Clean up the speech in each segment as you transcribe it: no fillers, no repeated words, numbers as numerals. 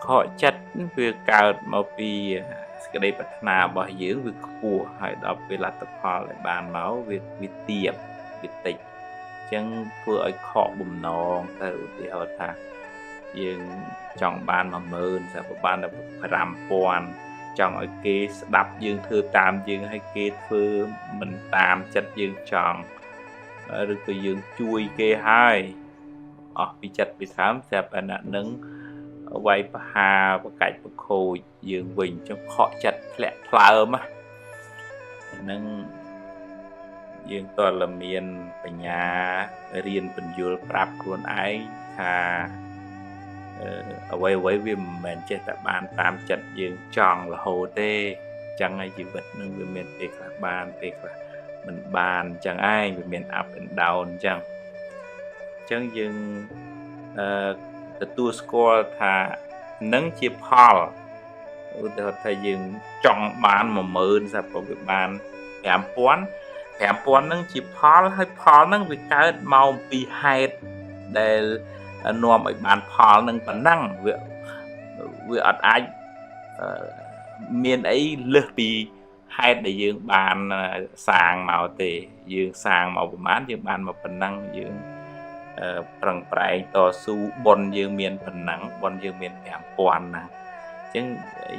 Họ chất việc cao mà vì cái đây bật nà bỏ dưỡng việc của hay đọc về là tập họ lại bàn máu việc việc tiệp việc tịch chẳng vừa ở khó bùm nòng theo thì họ ta dương chọn bàn mà mơn sẽ có bàn là làm quan chọn ở kia đập dương thư tam dương hay kia thư mình tam chất dương chọn rồi cái dương chui kia hai bị chất bị thám sẽ phải là nâng quay hà và cạnh và khô dương bình trong khó chặt lẹ phá mà nâng dương toàn là miền ở nhà riêng bình dùl prap luôn ấy thà ở quay với vì mình chơi tại bàn tam chặt dương tròn là hồ tê chẳng ai chỉ vật nâng vì miền việc là bàn việc là mình bàn chẳng ai vì miền up and down chẳng dương tua score thà nâng chia Paul thầy dương chọn bàn mà mơn ra có việc bàn hẻm pón nâng chia Paul hay Paul nâng việc cái màu bị hại để nôm ở bàn Paul nâng bản năng việc ở ai miền ấy lướt bị hại để dương bàn sàng màu tề dương sàng màu mán dương bàn mà bản năng dương bằng bài to su bon dương miền phần nắng bon dương miền hẻm toàn nè chứ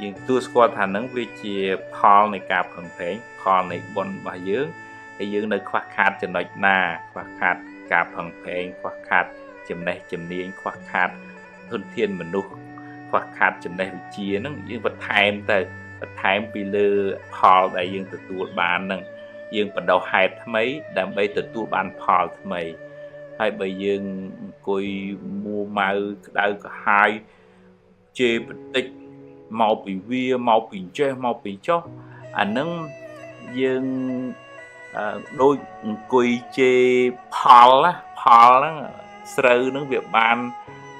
dương tu squat thành nắng vi chia Paul này cạp phần thế Paul này bon bà dương thì dương nơi khoác khát cho nói na khoác khát cạp phần thế khoác khát chấm này chấm niên khoác khát thuần thiên mình nuôi khoác khát chấm này chia nó dương vật time tới vật time bị lơ Paul đại dương từ tu bàn nè dương bắt đầu hai mấy đam bay từ tu bàn Paul mấy hai bây giờ coi mua màu đau cả hai chê bịch tích màu bị vía màu bị che màu bị cho anh nâng dương đôi coi chê Paul á sơ nó việc ban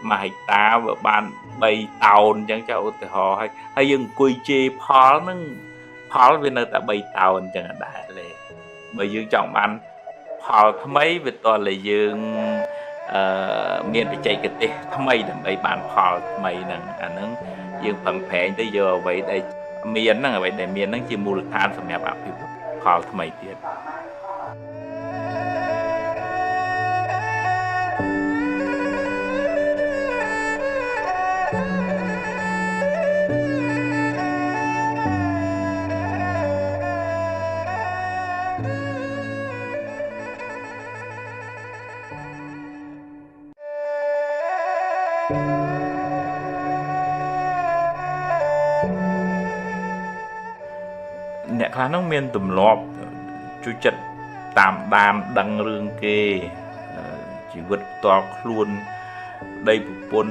mà hay ta và ban bay tàu chẳng cho thì họ hay dương coi chê Paul vì nơi ta bay tàu chẳng đại lệ bây giờ chọn ban họ mấy về toàn là dương miền bị chạy cái tê mấy đầm bay bàn họ mấy nè anh nâng dương phần phèn tới giờ vậy đây miền nó vậy để miền nó chỉ mua được than xong nhà bảo họ mấy tiền nè khá nó miền tùm lọp chú chất tạm đàm đăng rương kê chỉ vượt to luôn đây một bồn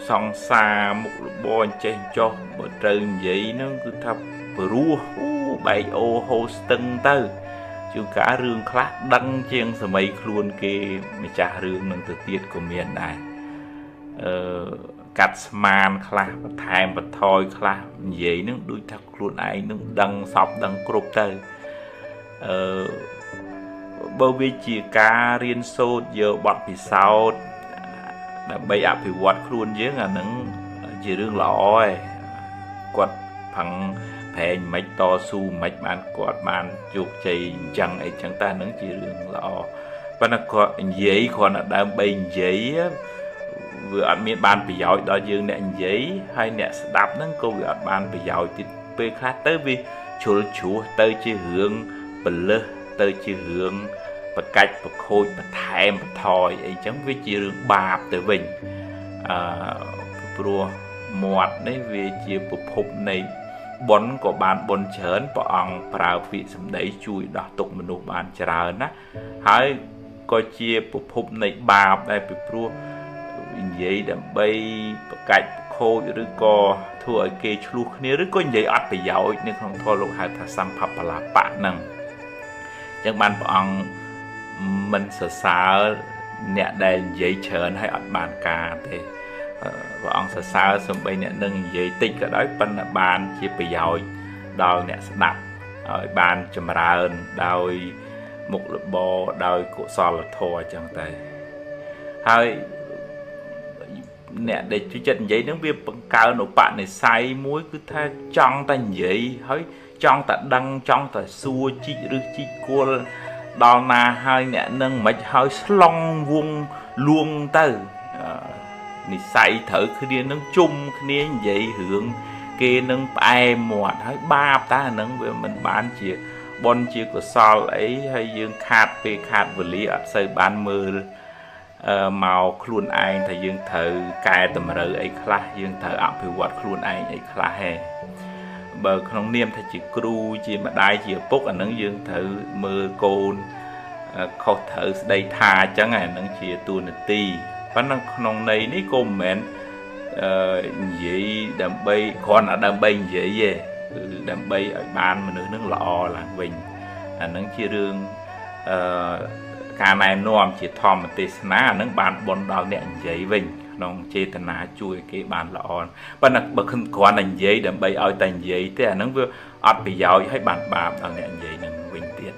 song xa một bò trên cho bờ trơn vậy nó cứ thập bờ rua bảy ô hô tưng tư chú cả rương khác đăng trên sờ mấy luôn kê mà trả rương nâng từ tiết của miền này cắt man khá thay và thôi khá vậy nó đuôi thật luôn ai nó đăng sọc đăng cột tới bởi vì chỉ cá riêng sốt giờ bọt bị sao đã bay áp thì quạt luôn chứ là nó chỉ riêng lõi quạt phẳng phèn mạch to su mạch bàn quạt bàn chuột chì chẳng ấy chẳng ta nó chỉ riêng lọ và nó có giấy còn là đang bay giấy vừa ăn miếng bàn bị giỏi đó dương nè giấy hay nè đạp nó cô vừa ăn bàn bị giỏi thì về khác tới vì chú tới chỉ hướng bẩn lơ tới chỉ hướng và cách và khôi và thèm và thòi ấy chẳng với chỉ hướng bạp tới mình pro mọt đấy vì chỉ phục hụt này bón của bạn bón chớn và ông vào vị sầm đấy chui đỏ tục mình nộp bàn chờn á hãy coi chia phục hụt này bạp đây bị pro vậy đầm bay cách khô rồi co thua ở kê chlu nếu rồi có vậy ắt bị giỏi nên không thôi lúc hai thằng xăm phập là bạn năng chẳng ban bọn mình sợ nè đây vậy chờn hay ắt bàn cà thì bọn sợ xong bây nè nâng vậy tích cái đó bên là bàn chỉ bị giỏi đòi nè đập ở bàn chầm ra đòi một lớp bò đòi cổ so là thua chẳng tay hai nè để chú chất vậy nó việc bằng cao nổ bạn này say muối cứ tha trong ta vậy hơi trong ta đăng trong ta xua chi rư chi cô đào na hai nè nâng mấy hơi long vuông luôn tới nị say thử khi đi nâng chung khi đi vậy hưởng kia nâng ai một hơi ba ta nâng về mình bán chia bon chia của sao ấy hay dương khát về khát vật lý ở sơ bán mưa màu khuôn anh thì dương thử cài tầm rỡ ấy khá dương thử ẩm phiêu vật khuôn anh ấy khá hè bờ không niêm thì chỉ cru chỉ mà đai chỉ bốc ở nâng dương thử mưa côn khâu thử đây tha chẳng ngày nâng chỉ tu nè ti và nâng không này ní cô mến vậy đầm bay còn ở đầm bay vậy về đầm bay ở ban mà nước nước lọ là bình nâng chia rương cả này nôm chỉ thòm một tí ná nâng bàn bốn đào nẹn giấy vinh nông chê tà ná chui cái bàn lọ và nâng bậc không có nành giấy đầm bay oi tành giấy thế nâng vừa ọt bị giáo hay bàn bạp đào nẹn giấy nâng vinh tiết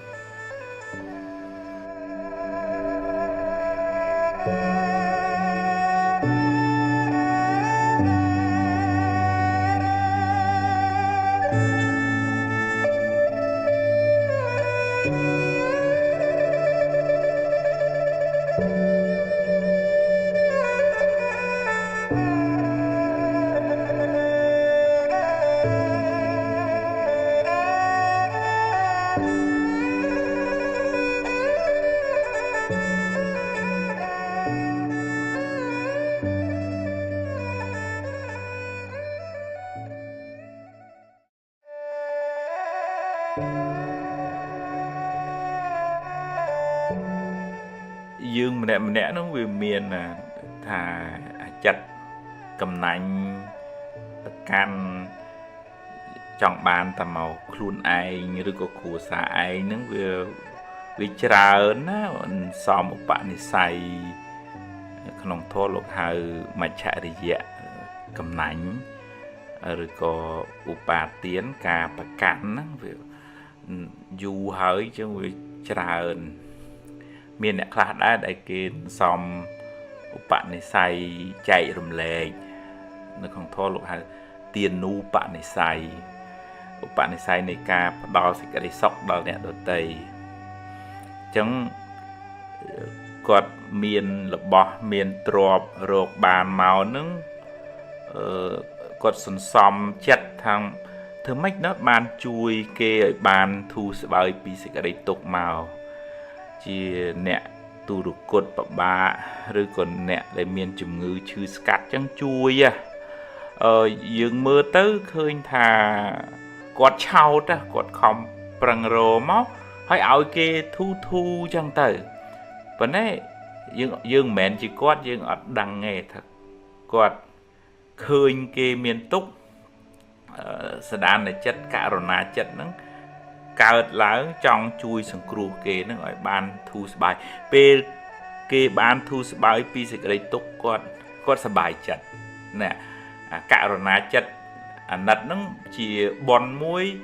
dương mình nè nó về miền là thà chặt cầm nành can chọn bàn tầm màu khuôn ai như được có củ xả ai nó về vì trà á so một bạn thì xài không thô lục hơi mà chạy đi dạ cầm nành rồi có upa tiến cà bạc cắn về du hơi chứ vì trà miền này khác đã đại kiến xong bạn này xài chạy rùm lệ nó không thô lục hay tiền nu bạn này xài này ca đo sẽ cái sọc đo nè đồ tây chẳng quạt miền là bỏ miền trộp rột bàn màu nứng quạt sân xóm chất thằng thứ mấy nó bàn chui kê ở bàn thu sẽ bao bị sẽ cái tục màu chỉ nè tu được cột bà rồi còn nè lại miền chủng ngữ chữ scat chẳng chui dương mưa tới khơi thà quạt chào ta quạt không prang rô móc hay áo kia thu chẳng tới vấn đấy dương mẹn chỉ quạt dương ở đằng nghe thật quạt khơi kia miền túc sẽ đàn này chất cả rồi na chất nắng cao lớn trong chui sừng cừu kê nó gọi ban thu bài p kê ban thu bài pi sẽ cái tục con sẽ bài chặt nè cả rồi ná chặt nặt nó chỉ bòn muối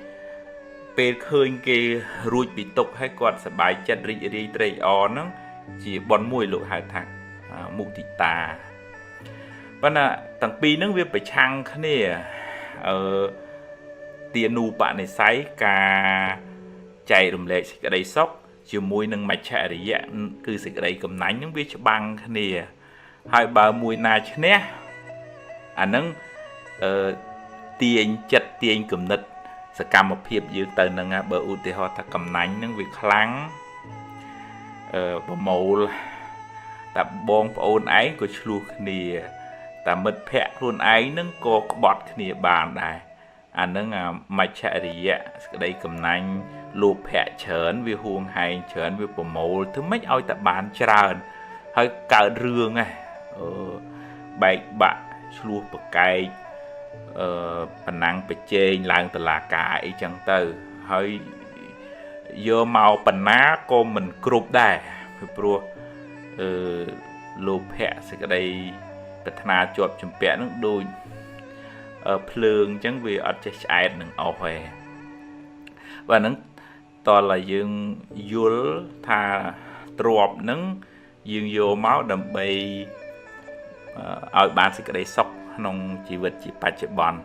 p khơi kê ruột bị tục hay con sẽ bài chặt ri tray on nó chỉ bòn muối lộ hai thằng mục thị tà và là tầng pi nó việc phải chăng cái này tiền nu bạn này sấy cả chạy rùm lệ cái đây sốc chiều mùi nâng mạch chạy để dạng cứ cái đây cầm nánh những biết cho băng cái này hai bà mùi na chứ nè nâng tiền chất tiền cầm nứt sẽ cầm một hiệp dưới tờ nâng bờ ưu tế họ ta cầm nánh nâng việc kháng và màu ta bong ôn ấy của chú này ta mất phẹ luôn ấy nâng có bọt cái này bàn này nâng mạch chạy thì cái đây cầm nanh lụp hẹ chớn vì huông hay chớn vì bộ mẫu thứ mấy ôi ta bán tràn hơi cả rương này bạch bạ lụp một cây phần năng bị trên làng từ là cái chẳng từ hơi vô màu phần ná cô mình cụp đây phải pro lụp hẹ sẽ cái đây bật na chuột chùm bẹ nó đôi phường chẳng vì ở trên ai đừng ở hè và nó toàn là dương vô thà trộp nứng dương vô máu đầm bì ឲ្យបានសេចក្តីសុខក្នុងជីវិតជាបច្ចុប្បន្ន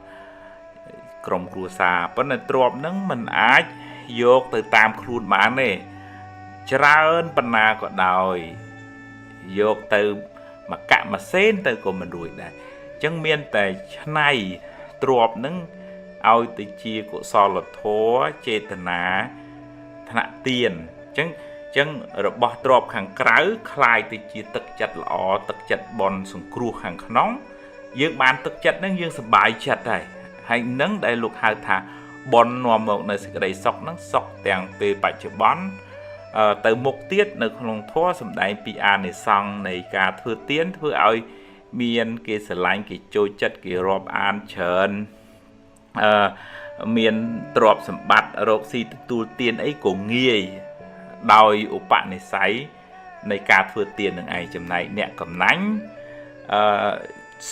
ក្រុមគ្រួសារប៉ុន្តែទ្រព្យហ្នឹងមិនអាចយកទៅតាមខ្លួនបានទេច្រើនប៉ុណ្ណាក៏ដោយយកទៅមកកាក់ម៉ាស៊ីនទៅក៏មិនរួចដែរអញ្ចឹងមានតែឆ្នៃទ្រព្យហ្នឹងឲ្យទៅជាកុសលធម៌ចេតនាថ្នាក់ទានអញ្ចឹងរបស់ទ្រព្យខាងក្រៅคล้ายទៅជាទឹកចិត្តល្អទឹកចិត្តបន់សង្គ្រោះខាងក្នុងយើងបានទឹកចិត្តហ្នឹងយើងសប្បាយចិត្តហើយនឹងដែលលោកហៅថាបន់នាំមកនៅសេចក្តីសុខហ្នឹងសុខទាំងពេលបច្ចុប្បន្នទៅមុខទៀតនៅក្នុងធម៌សម្ដែងពីអានិសង្ឃនៃការធ្វើទានធ្វើឲ្យមានគេស្រឡាញ់គេចូលចិត្តគេរាប់អានច្រើនមានទ្រព្យសម្បត្តិរកស៊ីទទួលទានអីក៏ងាយដោយឧបនិស្ស័យនៃការធ្វើទាននឹងឯងចំណែកអ្នកកំណាញ់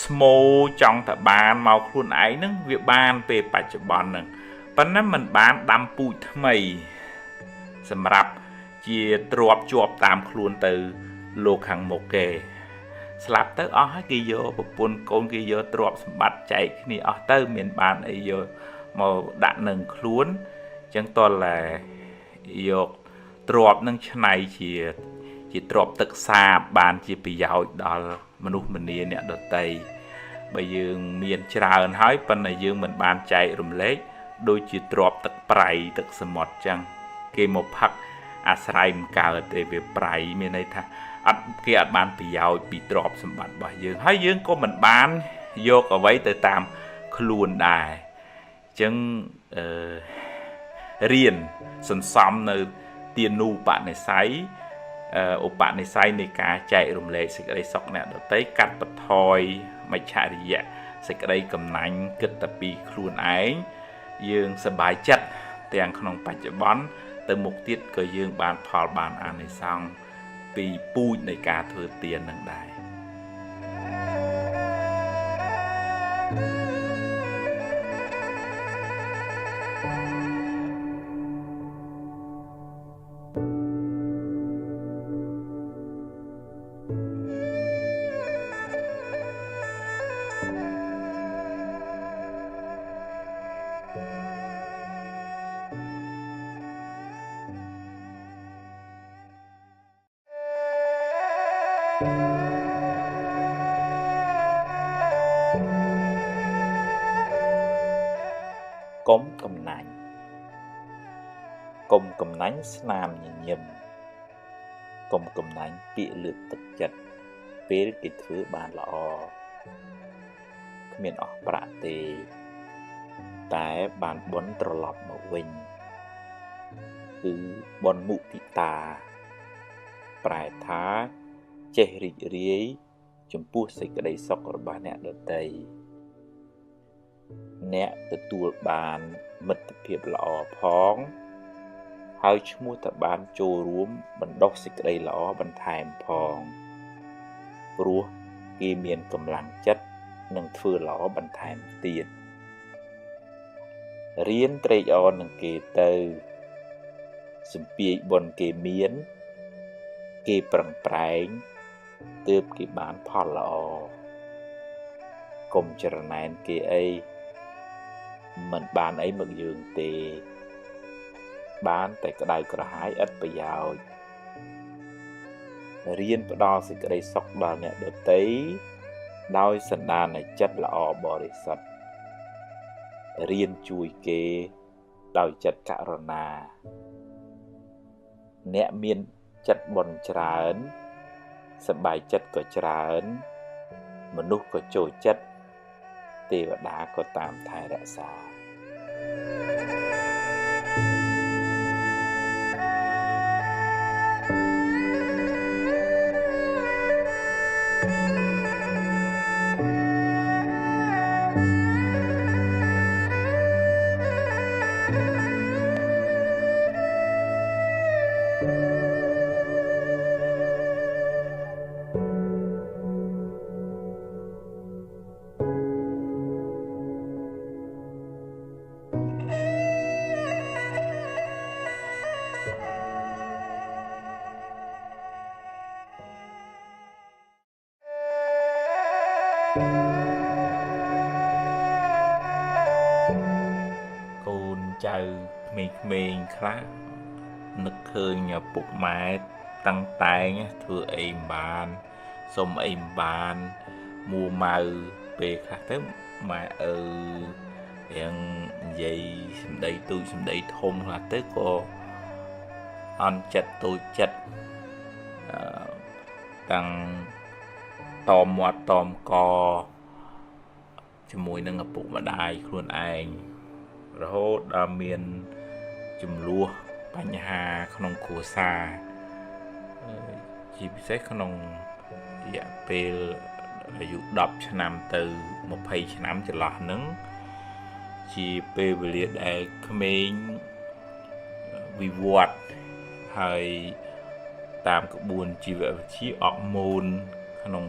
ស្មោចង់តែបានមកខ្លួនឯងហ្នឹងវាបានពេលបច្ចុប្បន្នហ្នឹងប៉ុន្តែมันបានដាំពូជថ្មីសម្រាប់ជាទ្រព្យជាប់តាមខ្លួនទៅលោកខាងមុខគេស្លាប់ទៅអស់ហើយគេយកប្រពន្ធកូនគេយកទ្រព្យសម្បត្តិចែកគ្នាអស់ទៅមានបានអីយកមកដាក់នឹងខ្លួនអញ្ចឹងតលយកទ្រព្យនឹងឆ្នៃជាទ្រព្យទឹកសាបបានជាប្រយោជន៍ដល់មនុស្សម្នាអ្នកដទៃបើយើងមានច្រើនហើយប៉ុន្តែយើងមិនបានចែករំលែកដូចជាទ្រព្យទឹកប្រៃទឹកសមុទ្រអញ្ចឹងគេមកផឹកអាស្រ័យមិនកើតទេវាប្រៃមានន័យថាគេអត់បានប្រយោជន៍ពីទ្រព្យសម្បត្តិរបស់យើងហើយយើងក៏មិនបានយកអ្វីទៅតាមខ្លួនដែរអញ្ចឹងរៀនសន្សំនៅទានូបនិស្ស័យឧបនិស្ស័យនៃការចែករំលែកសេចក្តីសុខអ្នកដទៃកាត់បន្ថយមច្ឆរិយៈសេចក្តីកំណាញ់គិតតែពីខ្លួនឯងយើងសប្បាយចិត្តទាំងក្នុងបច្ចុប្បន្នទៅមុខទៀតក៏យើងបានផលបានអានិសង្ឃពីពូជនៃការធ្វើទាននឹងដែរកុំកំណាញ់ស្នាមញញឹមកុំកំណាញ់ពាក្យលើកទឹកចិត្តពេលគេធ្វើបានល្អគ្មានអស់ប្រាក់ទេតែបានបុណ្យត្រឡប់មកវិញគឺបុណ្យមុទិតាប្រែថាចេះរីករាយចំពោះសេចក្តីសុខរបស់អ្នកដទៃអ្នកទទួលបានមិត្តភាពល្អផងហើយឈ្មោះតែបានចូលរួមបណ្ដុះសេចក្តីល្អបន្ថែមផងព្រោះគេមានកម្លាំងចិត្តនឹងធ្វើល្អបន្ថែមទៀតរៀនត្រេកអរនឹងគេទៅសំពាយបុណ្យគេមានគេប្រឹងប្រែងទើបគេបានផលល្អកុំច្រណែនគេអីមិនបានអីមកយើងទេបានតែក្តៅក្រហាយឥតប្រយោជន៍រៀនផ្ដល់សេចក្តីសុខដល់អ្នកដទៃដោយសន្តានចិត្តល្អបរិសុទ្ធរៀនជួយគេដោយចិត្តករុណាអ្នកមានចិត្តបុណ្យច្រើនសប្បាយចិត្តក៏ច្រើនមនុស្សក៏ចូលចិត្តទេវតាក៏តាមថែរក្សា កូនចៅក្មេងៗខ្លះនឹកឃើញឪពុកម៉ែតាំងតែងធ្វើអីមិនបានសុំអីមិនបានមួម៉ៅពេលខ្លះទៅម៉ែរៀងនិយាយសម្ដីទូចសម្ដីធំខ្លះទៅក៏អន់ចិត្តទូចចិត្តតាំងតមមាត់តមកជាមួយនឹងឪពុកម្ដាយខ្លួនឯងរហូតដល់មានចំនួនបញ្ហាក្នុងគ្រួសារជាពិសេសក្នុងរយៈពេលអាយុ10ឆ្នាំទៅ20ឆ្នាំចន្លោះហ្នឹងជាពេលវេលាដែលក្មេងវិវត្តហើយតាមក្បួនជីវវិទ្យាអរម៉ូនក្នុង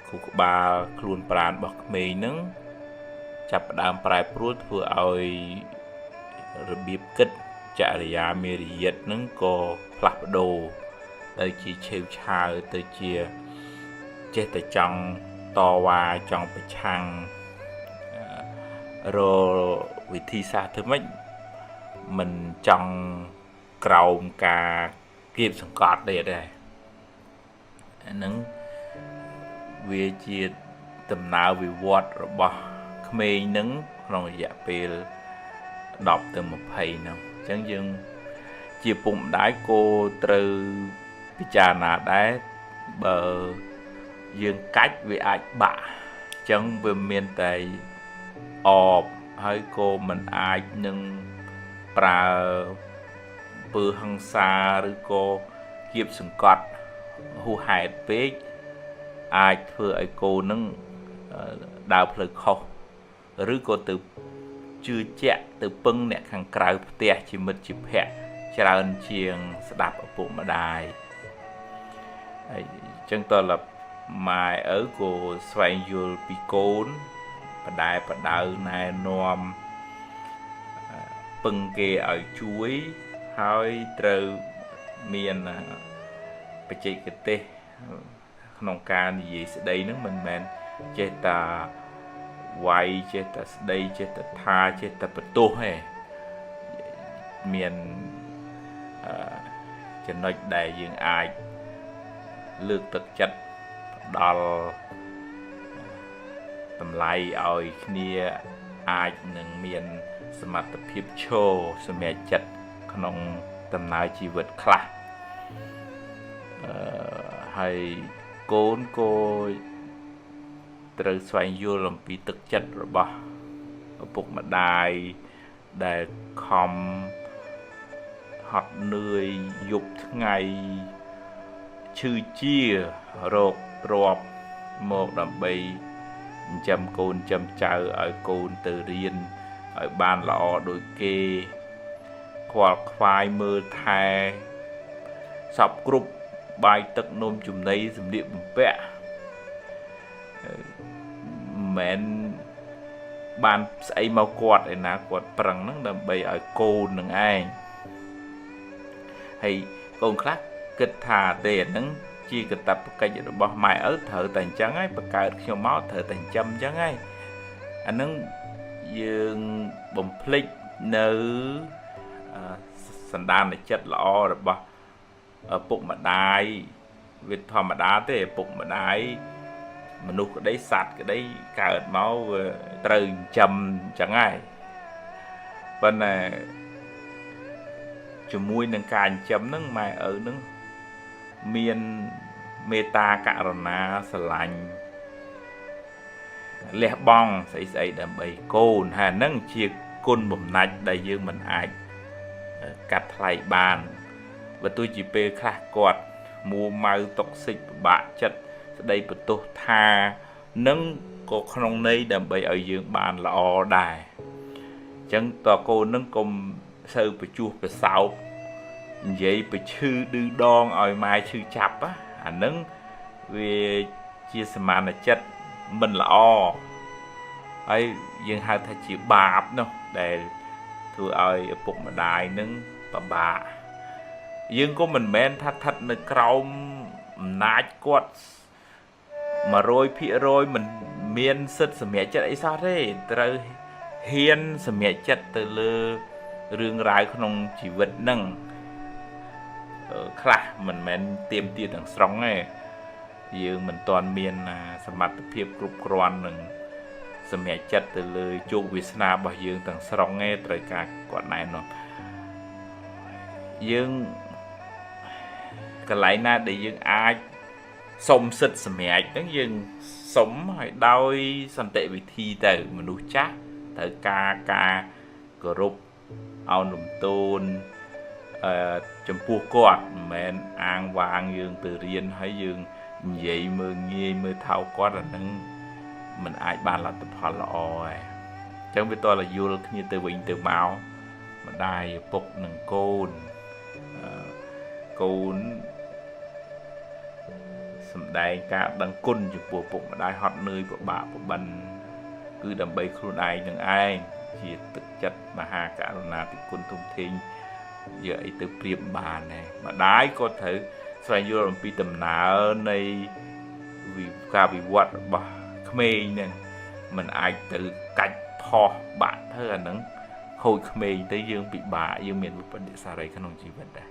ខួរក្បាលខ្លួនប្រាណរបស់ក្មេងហ្នឹងចាប់ផ្ដើមប្រែប្រួលធ្វើឲ្យរបៀបគិតចរិយាមេរយាទហ្នឹងក៏ផ្លាស់ប្ដូរទៅជាឆេវឆាវទៅជាចេះតែចង់តវ៉ាចង់ប្រឆាំងរវិធីសាស្ត្រធ្វើម៉េចមិនចង់ក្រោមការគៀបសង្កត់ទេដែរអាហ្នឹងវាជាដំណើរវិវត្តរបស់ក្មេងហ្នឹងក្នុងរយៈពេល10ទៅ20ហ្នឹងអញ្ចឹងយើងជាពុកម្ដាយក៏ត្រូវពិចារណាដែរបើយើងកាច់វាអាចបាក់អញ្ចឹងវាមានតែអបហើយក៏មិនអាចនឹងប្រើពើហិង្សាឬក៏គៀបសង្កត់ហួសហេតុពេកអាចធ្វើឲ្យកូននឹងដើរផ្លូវខុសឬក៏ទៅជឿជាក់ទៅពឹងអ្នកខាងក្រៅផ្ទះជាមិត្តជាភក្តិច្រើនជាងស្ដាប់ឪពុកម្ដាយហើយអញ្ចឹងតើម៉ែឪក៏ស្វែងយល់ពីកូនបដៅណែនាំពឹងគេឲ្យជួយហើយត្រូវមានបច្ចេកទេសក្នុងការនិយាយស្ដីហ្នឹងមិនមែនចេះតែវាយចេះតែស្ដីចេះតែថាចេះតែបន្ទោសទេមានចំណុចដែលយើងអាចលើកទឹកចិត្តផ្ដល់តម្លៃឲ្យគ្នាអាចនឹងមានសមត្ថភាពឈរសម្រេចចិត្តក្នុងដំណើរជីវិតខ្លះហើយកូនក៏ត្រូវស្វែងយល់អំពីទឹកចិត្តរបស់ឪពុកម្ដាយដែលខំហត់នឿយយប់ថ្ងៃឈឺជារោគទ្រពមកដើម្បីចិញ្ចឹមកូនចិញ្ចឹមចៅឲ្យកូនទៅរៀនឲ្យបានល្អដូចគេខ្វល់ខ្វាយមើលថែសពគ្រប់បាយទឹកនំចំណីសម្លៀកបំពាក់មិនបានស្អីមកគាត់ឯណាគាត់ប្រឹងហ្នឹងដើម្បីឲ្យកូននឹងឯងហើយកូនខ្លះគិតថាទេអាហ្នឹងជាកាតព្វកិច្ចរបស់ម៉ែឪត្រូវតែអញ្ចឹងហើយបង្កើតខ្ញុំមកត្រូវតែចិញ្ចឹមអញ្ចឹងហើយអាហ្នឹងយើងបំភ្លេចនៅសន្តានចិត្តល្អរបស់ឪពុកម្ដាយវាធម្មតាទេឪពុកម្ដាយមនុស្សក្តីសត្វក្តីកើតមកវាត្រូវចិញ្ចឹមអញ្ចឹងហើយប៉ុន្តែជាមួយនឹងការចិញ្ចឹមហ្នឹងម៉ែឪហ្នឹងមានមេត្តាករុណាស្រឡាញ់លះបង់ស្អីដើម្បីកូនហើយហ្នឹងជាគុណបំណាច់ដែលយើងមិនអាចកាត់ថ្លៃបានបើទោះជាពេលខ្លះគាត់មួម៉ៅតុកសិចពិបាកចិត្តស្ដីបន្ទោសថានឹងក៏ក្នុងន័យដើម្បីឲ្យយើងបានល្អដែរអញ្ចឹងតើកូននឹងកុំសូវបញ្ចោះប្រសោបនិយាយបញ្ឈឺឌឺដងឲ្យម៉ែឈឺចាប់អានឹងវាជាសមានចិត្តមិនល្អហើយយើងហៅថាជាបាបនោះដែលធ្វើឲ្យឪពុកម្ដាយនឹងពិបាកយើងក៏មិនមែនថាស្ថិតនៅក្រោមអំណាចគាត់ 100%មិនមានសិទ្ធិសម្រេចចិត្តអីសោះទេត្រូវហ៊ានសម្រេចចិត្តទៅលើរឿងរ៉ាវក្នុងជីវិតហ្នឹងខ្លះមិនមែនទៀមទាទាំងស្រុងទេយើងមិនទាន់មានសមត្ថភាពគ្រប់គ្រាន់នឹងសម្រេចចិត្តទៅលើជោគវាសនារបស់យើងទាំងស្រុងទេត្រូវការគាត់ណែនាំយើងកន្លែងណាដែលយើងអាចសុំសិទ្ធិសម្រេចហ្នឹងយើងសុំឲ្យដោយសន្តិវិធីទៅមនុស្សចាស់ត្រូវការគោរពអោនលំទោនចំពោះគាត់មិនមែនអាងវាងយើងទៅរៀនហើយយើងនិយាយមើលងាយមើលថោកគាត់អាហ្នឹងมันអាចបានលទ្ធផលល្អហើយអញ្ចឹងវាតលយល់គ្នាទៅវិញទៅមកម្ដាយឪពុកនិងកូនសម្ដែងការដឹងគុណចំពោះពុកម្ដាយហត់នឿយពិបាកពិបិនគឺដើម្បីខ្លួនឯងនឹងឯងជាទឹកចិត្តមហាករុណាธิគុណធំធេងយកអីទៅប្រៀបបានដែរម្ដាយក៏ត្រូវស្វែងយល់អំពីដំណើរនៃការវិវត្តរបស់ក្មេងហ្នឹងมันអាចទៅកាច់ផោះបាក់ធ្វើអាហ្នឹងខូចក្មេងទៅយើងពិបាកយើងមានវិបត្តិសារីក្នុងជីវិតដែរ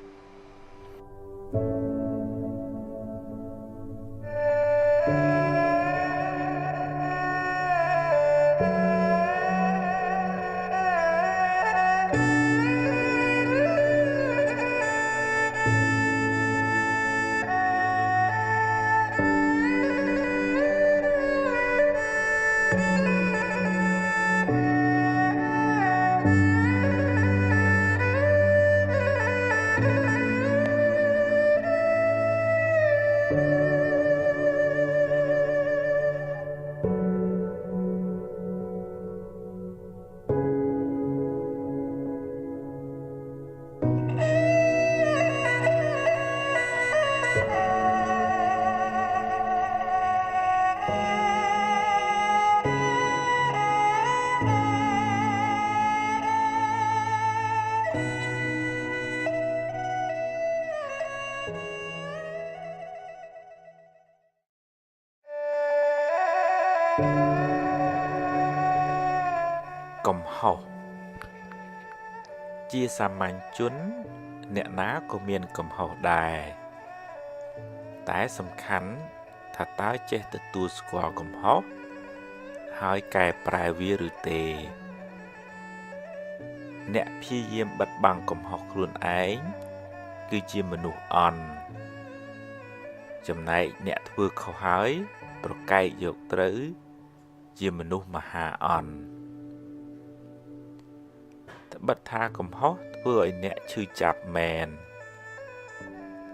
កំហុសជាសាមញ្ញជនអ្នកណាក៏មានកំហុសដែរតែសំខាន់ថាតើចេះទទួលស្គាល់កំហុសហើយកែប្រែវាឬទេអ្នកព្យាយាមបិទបាំងកំហុសខ្លួនឯងគឺជាមនុស្សអន់ចំណែកអ្នកធ្វើខុសហើយប្រកែកយកត្រូវជាមនុស្សមហាអន់ត្បិតថាកំហុសធ្វើឲ្យអ្នកឈឺចាប់មែន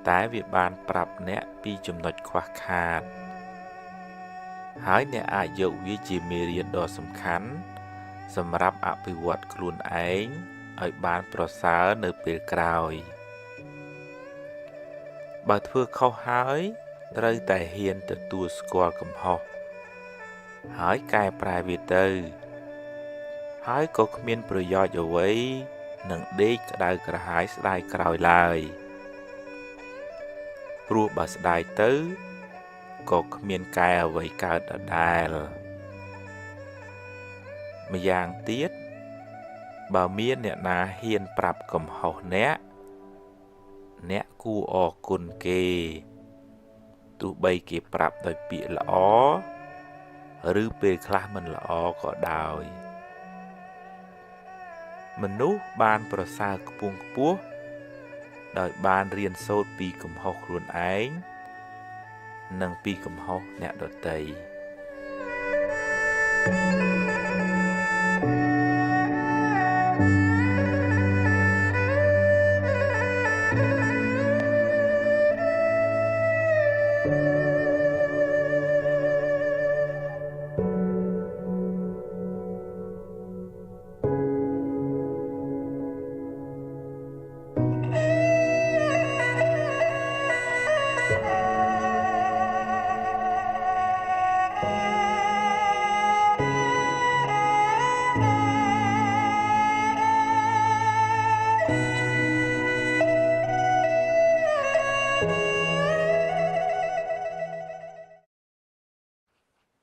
តែវាបានប្រាប់អ្នកពីចំណុចខ្វះខាតហើយអ្នកអាចយកវាជាមេរៀនដ៏សំខាន់សម្រាប់អភិវឌ្ឍខ្លួនឯងឲ្យបានប្រសើរនៅពេលក្រោយបើធ្វើខុសហើយត្រូវតែហ៊ានទទួលស្គាល់កំហុសហើយកែប្រែវាទៅហើយក៏គ្មានប្រយោជន៍អ្វីនឹងដេកក្តៅក្រហាយស្ដាយក្រោយឡើយព្រោះបើស្ដាយទៅក៏គ្មានកែអ្វីកើតដដែលម្យ៉ាងទៀតបើមានអ្នកណាហ៊ានប្រាប់កំហុសអ្នកគួរអរគុណគេទោះបីគេប្រាប់ដោយពាក្យល្អឬពេលខ្លះមិនល្អក៏ដោយមនុស្សបានប្រសើរខ្ពង់ខ្ពស់ដោយបានរៀនសូត្រពីកំហុសខ្លួនឯងនិងពីកំហុសអ្នកដទៃ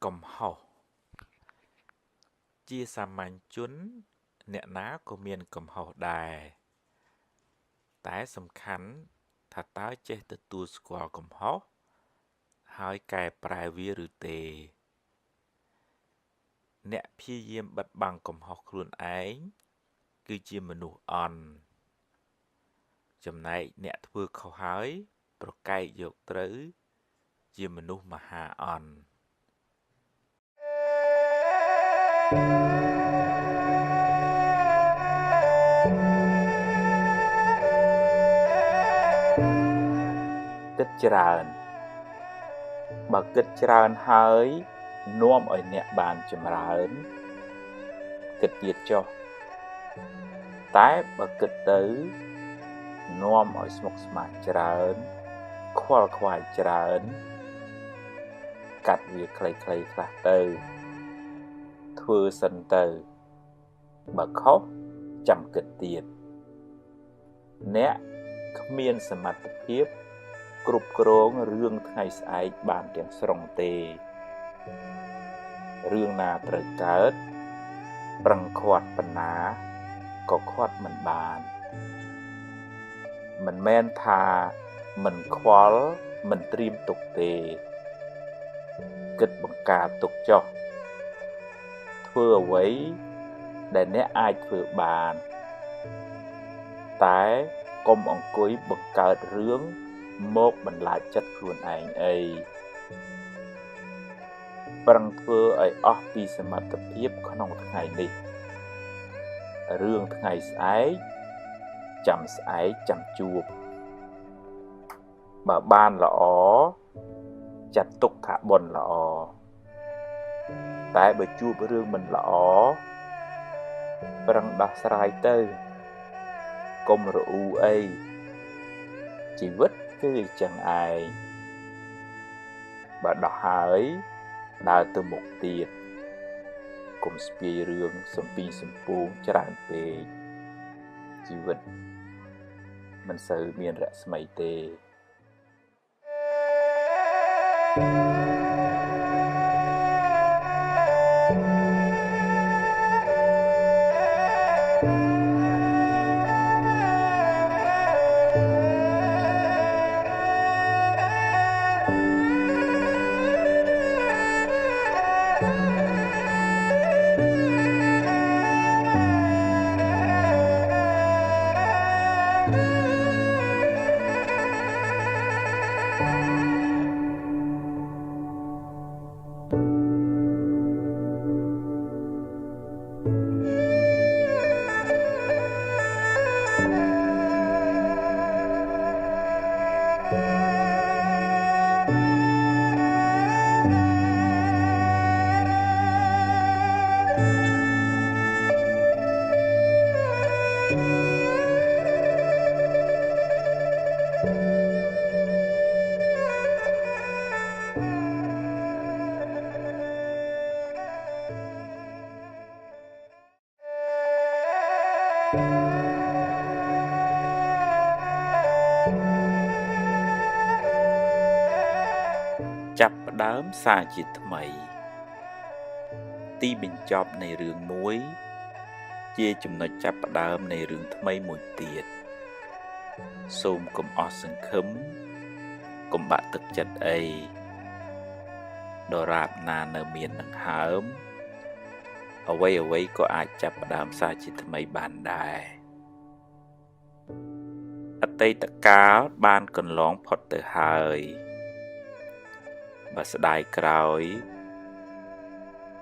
កំហុសជាសាមញ្ញជនអ្នកណាក៏មានកំហុសដែរតែសំខាន់ថាតើចេះទទួលស្គាល់កំហុសហើយកែប្រែវាឬទេអ្នកព្យាយាមបិទបាំងកំហុសខ្លួនឯងគឺជាមនុស្សអន់ចំណែកអ្នកធ្វើខុសហើយប្រកែកយកត្រូវជាមនុស្សមហាអន់គិតច្រើនបើគិតច្រើនហើយនាំឲ្យអ្នកបានចម្រើនគិតទៀតចុះតែបើគិតទៅនាំឲ្យស្មុគស្មាញច្រើនខ្វល់ខ្វាយច្រើនកាត់វាខ្លីៗខ្លះទៅធ្វើសិនទៅបើខុសចាំគិតទៀតអ្នកគ្មានសមត្ថភាពគ្រប់គ្រងរឿងថ្ងៃស្អែកបានទាំងស្រុងទេរឿងណាត្រូវកើតប្រឹងខាត់ប៉ុណ្ណាក៏ខាត់មិនបានមិនមែនថាមិនខ្វល់មិនត្រៀមទុកទេគិតបង្ការទុកចុះធ្វើអ្វីដែលអ្នកអាចធ្វើបានតែកុំអង្គុយបង្កើតរឿងមកបន្លាចចិត្តខ្លួនឯងអីប្រឹងធ្វើឲ្យអស់ពីសមត្ថភាពក្នុងថ្ងៃនេះរឿងថ្ងៃស្អែកចាំស្អែកចាំជួបបើបានល្អចាត់ទុកថាបុណ្យល្អតែបើជួបរឿងមិនល្អប្រឹងដោះស្រាយទៅកុំរអ៊ូអីជីវិតគឺអញ្ចឹងឯងបើដោះហើយដើរទៅមុខទៀតកុំស្ពាយរឿងសំពីសំពងច្រើនពេកជីវិតមិនសូវមានរស្មីទេចាប់ផ្ដើមសារជាថ្មីទីបញ្ចប់នៃរឿងមួយជាចំណុចចាប់ផ្ដើមនៃរឿងថ្មីមួយទៀតសូមកុំអស់សង្ឃឹមកុំបាក់ទឹកចិត្តអីដរាបណានៅមានដង្ហើមអ្វីក៏អាចចាប់ផ្ដើមសារជាថ្មីបានដែរអតីតកាលបានកន្លងផុតទៅហើយបើស្ដាយក្រោយ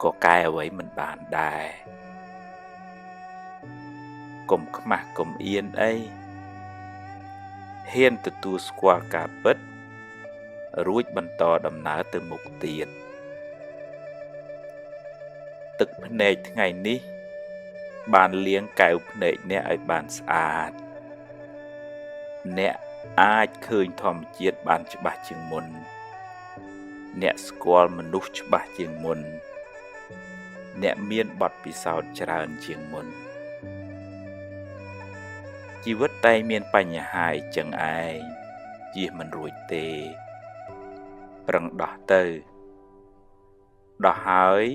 ក៏កែអ្វីមិនបានដែរកុំខ្មាស់កុំអៀនអីហ៊ានទទួលស្គាល់ការពិតរួចបន្តដំណើរទៅមុខទៀតទឹកភ្នែកថ្ងៃនេះបានលាងកែវភ្នែកអ្នកឲ្យបានស្អាតអ្នកអាចឃើញធម្មជាតិបានច្បាស់ជាងមុនអ្នកស្គាល់មនុស្សច្បាស់ជាងមុនអ្នកមានបទពិសោធន៍ច្រើនជាងមុនជីវិតតែមានបញ្ហាអីចឹងឯងជៀសមិនរួចទេប្រឹងដោះទៅ ដល់ហើយ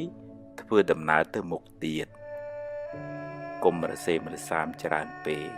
ធ្វើដំណើរទៅមុខទៀតកុំរសេមរសាមច្រើនពេក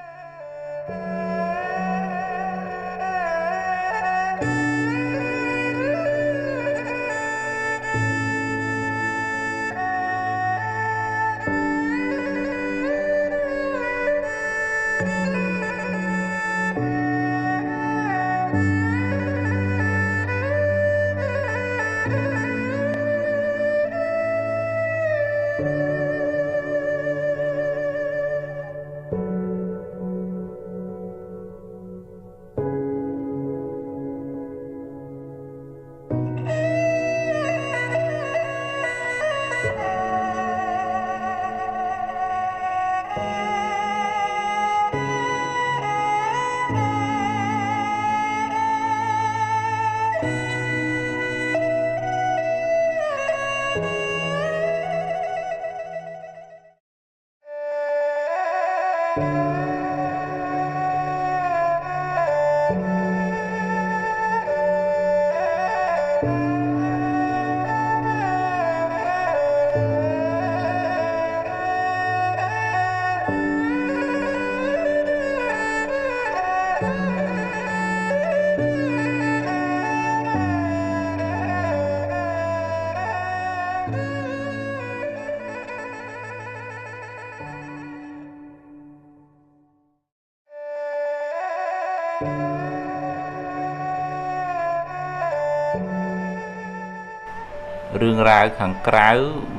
រឿងរ៉ាវខាងក្រៅ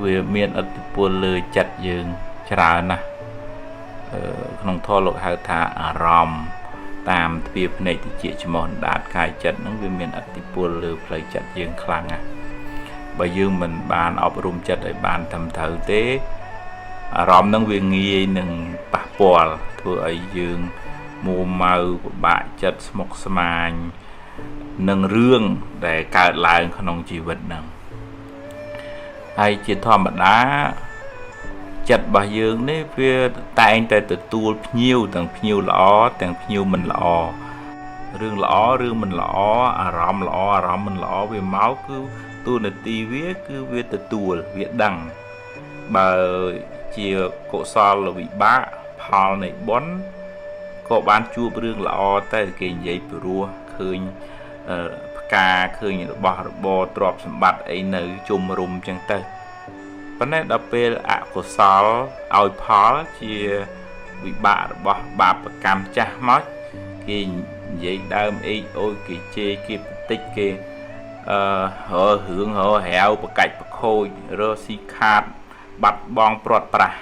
វាមានឥទ្ធិពលលើចិត្តយើងច្រើនណាស់ក្នុងធម៌លោកហៅថាអារម្មណ៍តាមទ្វារភ្នែកតិចច្រមុះអណ្ដាតកាយចិត្តហ្នឹងវាមានឥទ្ធិពលលើផ្លូវចិត្តយើងខ្លាំងណាស់បើយើងមិនបានអប់រំចិត្តឲ្យបានត្រឹមត្រូវទេអារម្មណ៍ហ្នឹងវាងាយនឹងប៉ះពាល់ធ្វើឲ្យយើងមួម៉ៅពិបាកចិត្តស្មុគស្មាញនឹងរឿងដែលកើតឡើងក្នុងជីវិតហ្នឹងហើយជាធម្មតាចិត្តរបស់យើងនេះវាតែងតែទទួលភ្ញៀវទាំងភ្ញៀវល្អទាំងភ្ញៀវមិនល្អរឿងល្អរឿងមិនល្អអារម្មណ៍ល្អអារម្មណ៍មិនល្អវាមកគឺទូនាទីវាគឺវាទទួលវាដឹងបើជាកុសលវិបាកផលនៃបុណ្យក៏បានជួបរឿងល្អតែគេនិយាយព្រោះឃើញផ្កាឃើញរបស់របរទ្រព្យសម្បត្តិអីនៅជុំរុំចឹងទៅប៉ុន្តែដល់ពេលអកុសលឲ្យផលជាវិបាករបស់បាបកម្មចាស់មកគេនិយាយដើមអេកអូយគេជេរគេបន្តិចគេរឿងរហាវប្រកាច់ប្រខូចរស៊ីខាតបាត់បង់ព្រាត់ប្រាស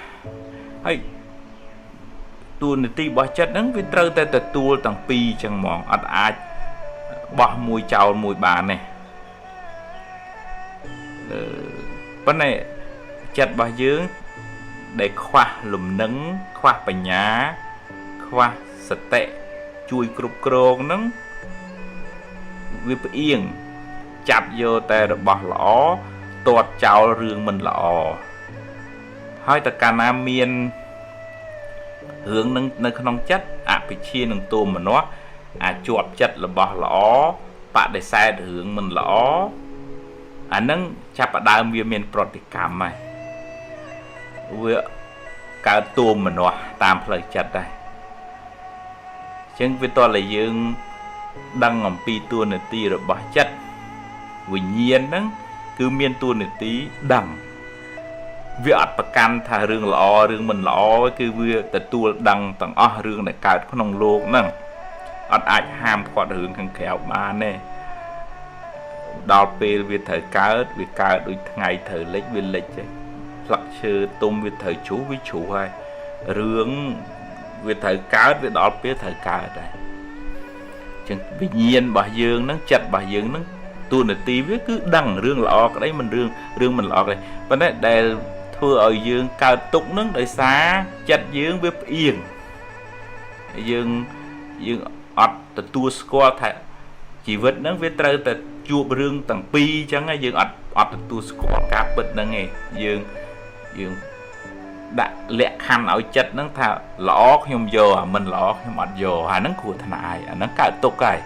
ហើយទូនាទីរបស់ចិត្តហ្នឹងវាត្រូវតែទទួលទាំងពីរចឹងហ្មងអត់អាចបោះមួយចោលមួយបានទេប៉ុន្តែចិត្តរបស់យើងដែលខ្វះលំនឹងខ្វះបញ្ញាខ្វះសតិជួយគ្រប់គ្រងហ្នឹងវាផ្អៀងចាប់យកតែរបស់ល្អទាត់ចោលរឿងមិនល្អហើយតើកាលណាមានរឿងនឹងនៅក្នុងចិត្តអភិជានឹងទោមនស្សជាប់ចិត្តរបស់ល្អបដិសេធរឿងមិនល្អអានឹងចាប់ផ្ដើមវាមានប្រតិកម្មហើយវាកើតទោមនស្សតាមផ្លូវចិត្តដែរអញ្ចឹងវាតតែយើងដឹងអំពីតួនាទីរបស់ចិត្តវិញ្ញាណហ្នឹងគឺមានតួនាទីដឹងវាអត់ប្រកាន់ថារឿងល្អរឿងមិនល្អគឺវាទទួលដឹងទាំងអស់រឿងដែលកើតក្នុងโลกហ្នឹងអត់អាចហាមឃាត់រឿងខាងក្រៅបានទេដល់ពេលវាត្រូវកើតវាកើតដូចថ្ងៃត្រូវលិចវាលិចទេស្លឹកឈើទុំវាត្រូវជ្រុះវាជ្រុះហើយរឿងវាត្រូវកើតវាដល់ពេលត្រូវកើតដែរអញ្ចឹងវិញ្ញាណរបស់យើងហ្នឹងចិត្តរបស់យើងហ្នឹងតួនាទីវាគឺដឹងរឿងល្អក្តីមិនរឿងមិនល្អក្តីប៉ុន្តែដែលធ្វើឲ្យយើងកើតទុកហ្នឹងដោយសារចិត្តយើងវាផ្អៀងយើងអត់ទទួលស្គាល់ថាជីវិតហ្នឹងវាត្រូវតែជួបរឿងទាំងពីរអញ្ចឹងយើងអត់ទទួលស្គាល់ការពិតហ្នឹងឯងយើងដាក់លក្ខខណ្ឌឲ្យចិត្តហ្នឹងថាល្អខ្ញុំយកអាមិនល្អខ្ញុំអត់យកអាហ្នឹងគ្រោះថ្នាក់ហើយអាហ្នឹងកើតទុកហើយ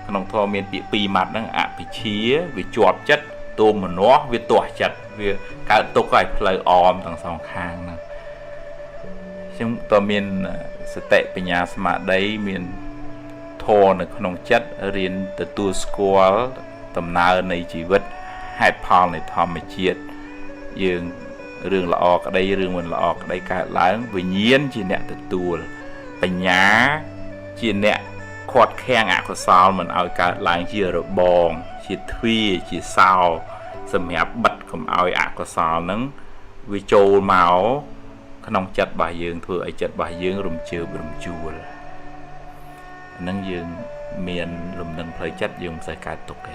ក្នុងធម៌មានពាក្យពីរម៉ាត់ហ្នឹងអភិជាវាជាប់ចិត្តទ tôm mà nó việc tỏa chặt việc cả tục cái lời om thằng song khang nè chúng tôi miền sẽ tệ về nhà mà đấy miền thô nó không chất riêng từ tu school tầm nào này chỉ vật hai pound này thò mà chiết dương rừng lọ cái đây rừng mình lọ cái đây cả láng vì nhiên chỉ nè từ tu về nhà chỉ nè quạt khen ạ của sao mình ao cả láng chỉ rồi bòn chỉ thuy chỉ sao sầm hẹp bật không ao ạ của sao nắng vì trâu máu không chặt bài dương thừa ấy chặt bài dương rùm chừa rùm chùa nắng dương miền rùm nâng phơi chất dương sai cả tục kì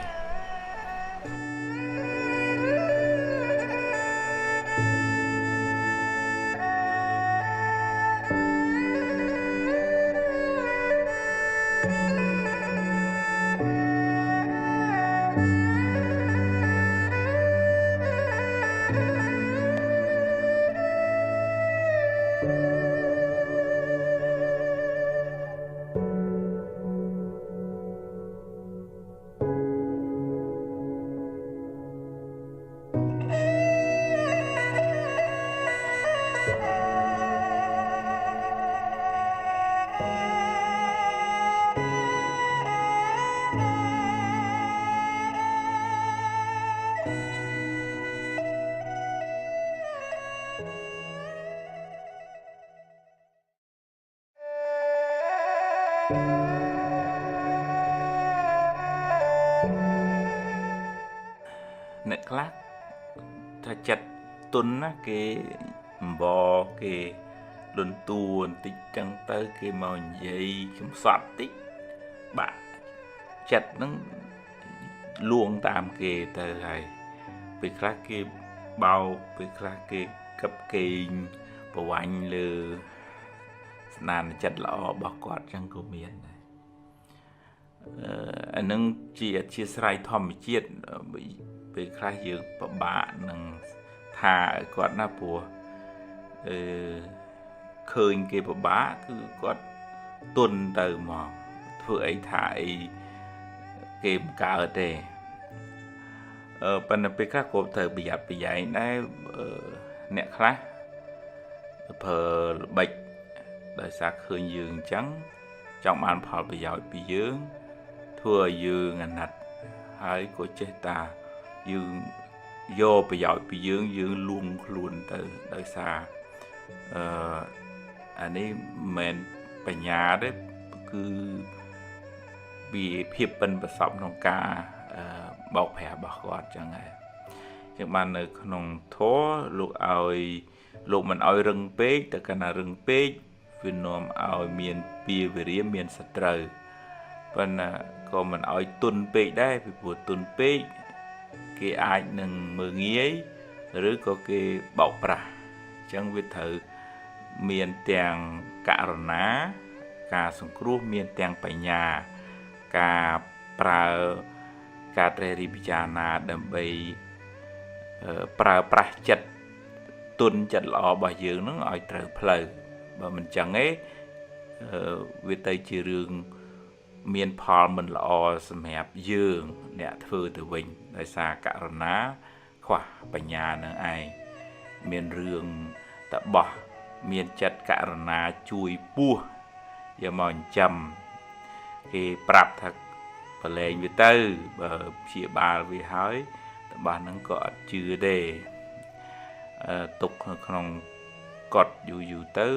nè classถ้าจัดตุนนะเกบอเกลุนตูนติจังเตอเกมอนยัยคำสอดติบะจัดนั้นลวงตามเกเตอไงไปคลาเกเบาไปคลาเกกับเกงประวันเลยนานจัดละอบอกอดจังกูเมียนอันนั้นจีเชียสไรทอมเจียดไปคลายยืงปะบะนังทากอดหน้าปัวเคยเก็บปะบะคือกอดตุนเติมมองเพื่อไอ้ถ่ายเกมกาเตะปันไปคลายกบเธอไปหยัดไปใหญ่ได้เนี่ยคลายเพอใบโดยสาเคยยืงจังจังมันพอไปหย่อยไปยืงทั่วยืงอันนัดหายก็เจตายืงโยไปหย่อยไปยืงยืงลุงคลุนเตอโดยสาอันนี้เหมือนปัญญาได้คือบีเพียบเป็นประสบนองกาบอกแผลบอกกอดจังไงจังมันในขนมโถลูกเอาลูกมันเอารึงเป๊กแต่ขณะรึงเป๊กวินนอมเอาเมียนปีวิริยเมียนสตรเป็นก็มันเอาตุนเป๊กได้ไปปวดตุนเป๊กเกี่ยไอหนึ่งมือเงี้ยหรือก็เกี่ยบอกปลาจังวิถีเมียนเตียงการณากาสงครูเมียนเตียงปัญญากาปลากาเตริปิจานาดัมเบปลาปลาจัดตุนจัดหล่อบะยืงนึงเอาเตอเพลย์บ่มันจังเอ้วิธีจีเรื่องเมียนพอมันหล่อสมัยยืงเนี่ยถือตัววิ่งโดยสาการณาขวาปัญญานั่งไอเมียนเรื่องตะบ่เมียนจัดการณาจุยปูอย่ามองจำที่ปรับทักเปลงวิเตอร์เชียบาลวิหายแต่บ้านนั้นก็จืดเดตกขนมกดอยู่เตอ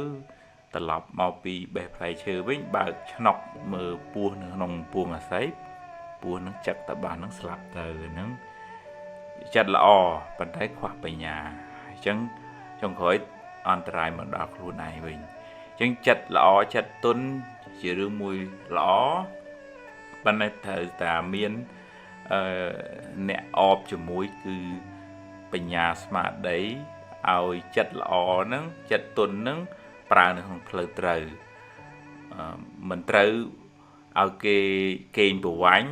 ตลอดมาปีแบบไฟเชื่อวิ่งบาดชนกมือปูนขนมปูมาใส่ปูนั้นจัดแต่บ้านนั้นสลับเตอนั้นจัดละอปันได้ขวาไปญาจังจงคอยอันตรายเหมือนดอกลูนายวิ่งจังจัดละอจัดต้นเชื่อเรื่องมวยละอปันในเธอตาเมียนเนี่ยออบจมูกคือปัญญาสมาร์ทได้เอาจัดละอนั้นจัดต้นนั้นปลาในของเพลเตอร์มันเตอร์เอาเกณฑ์ตัววัน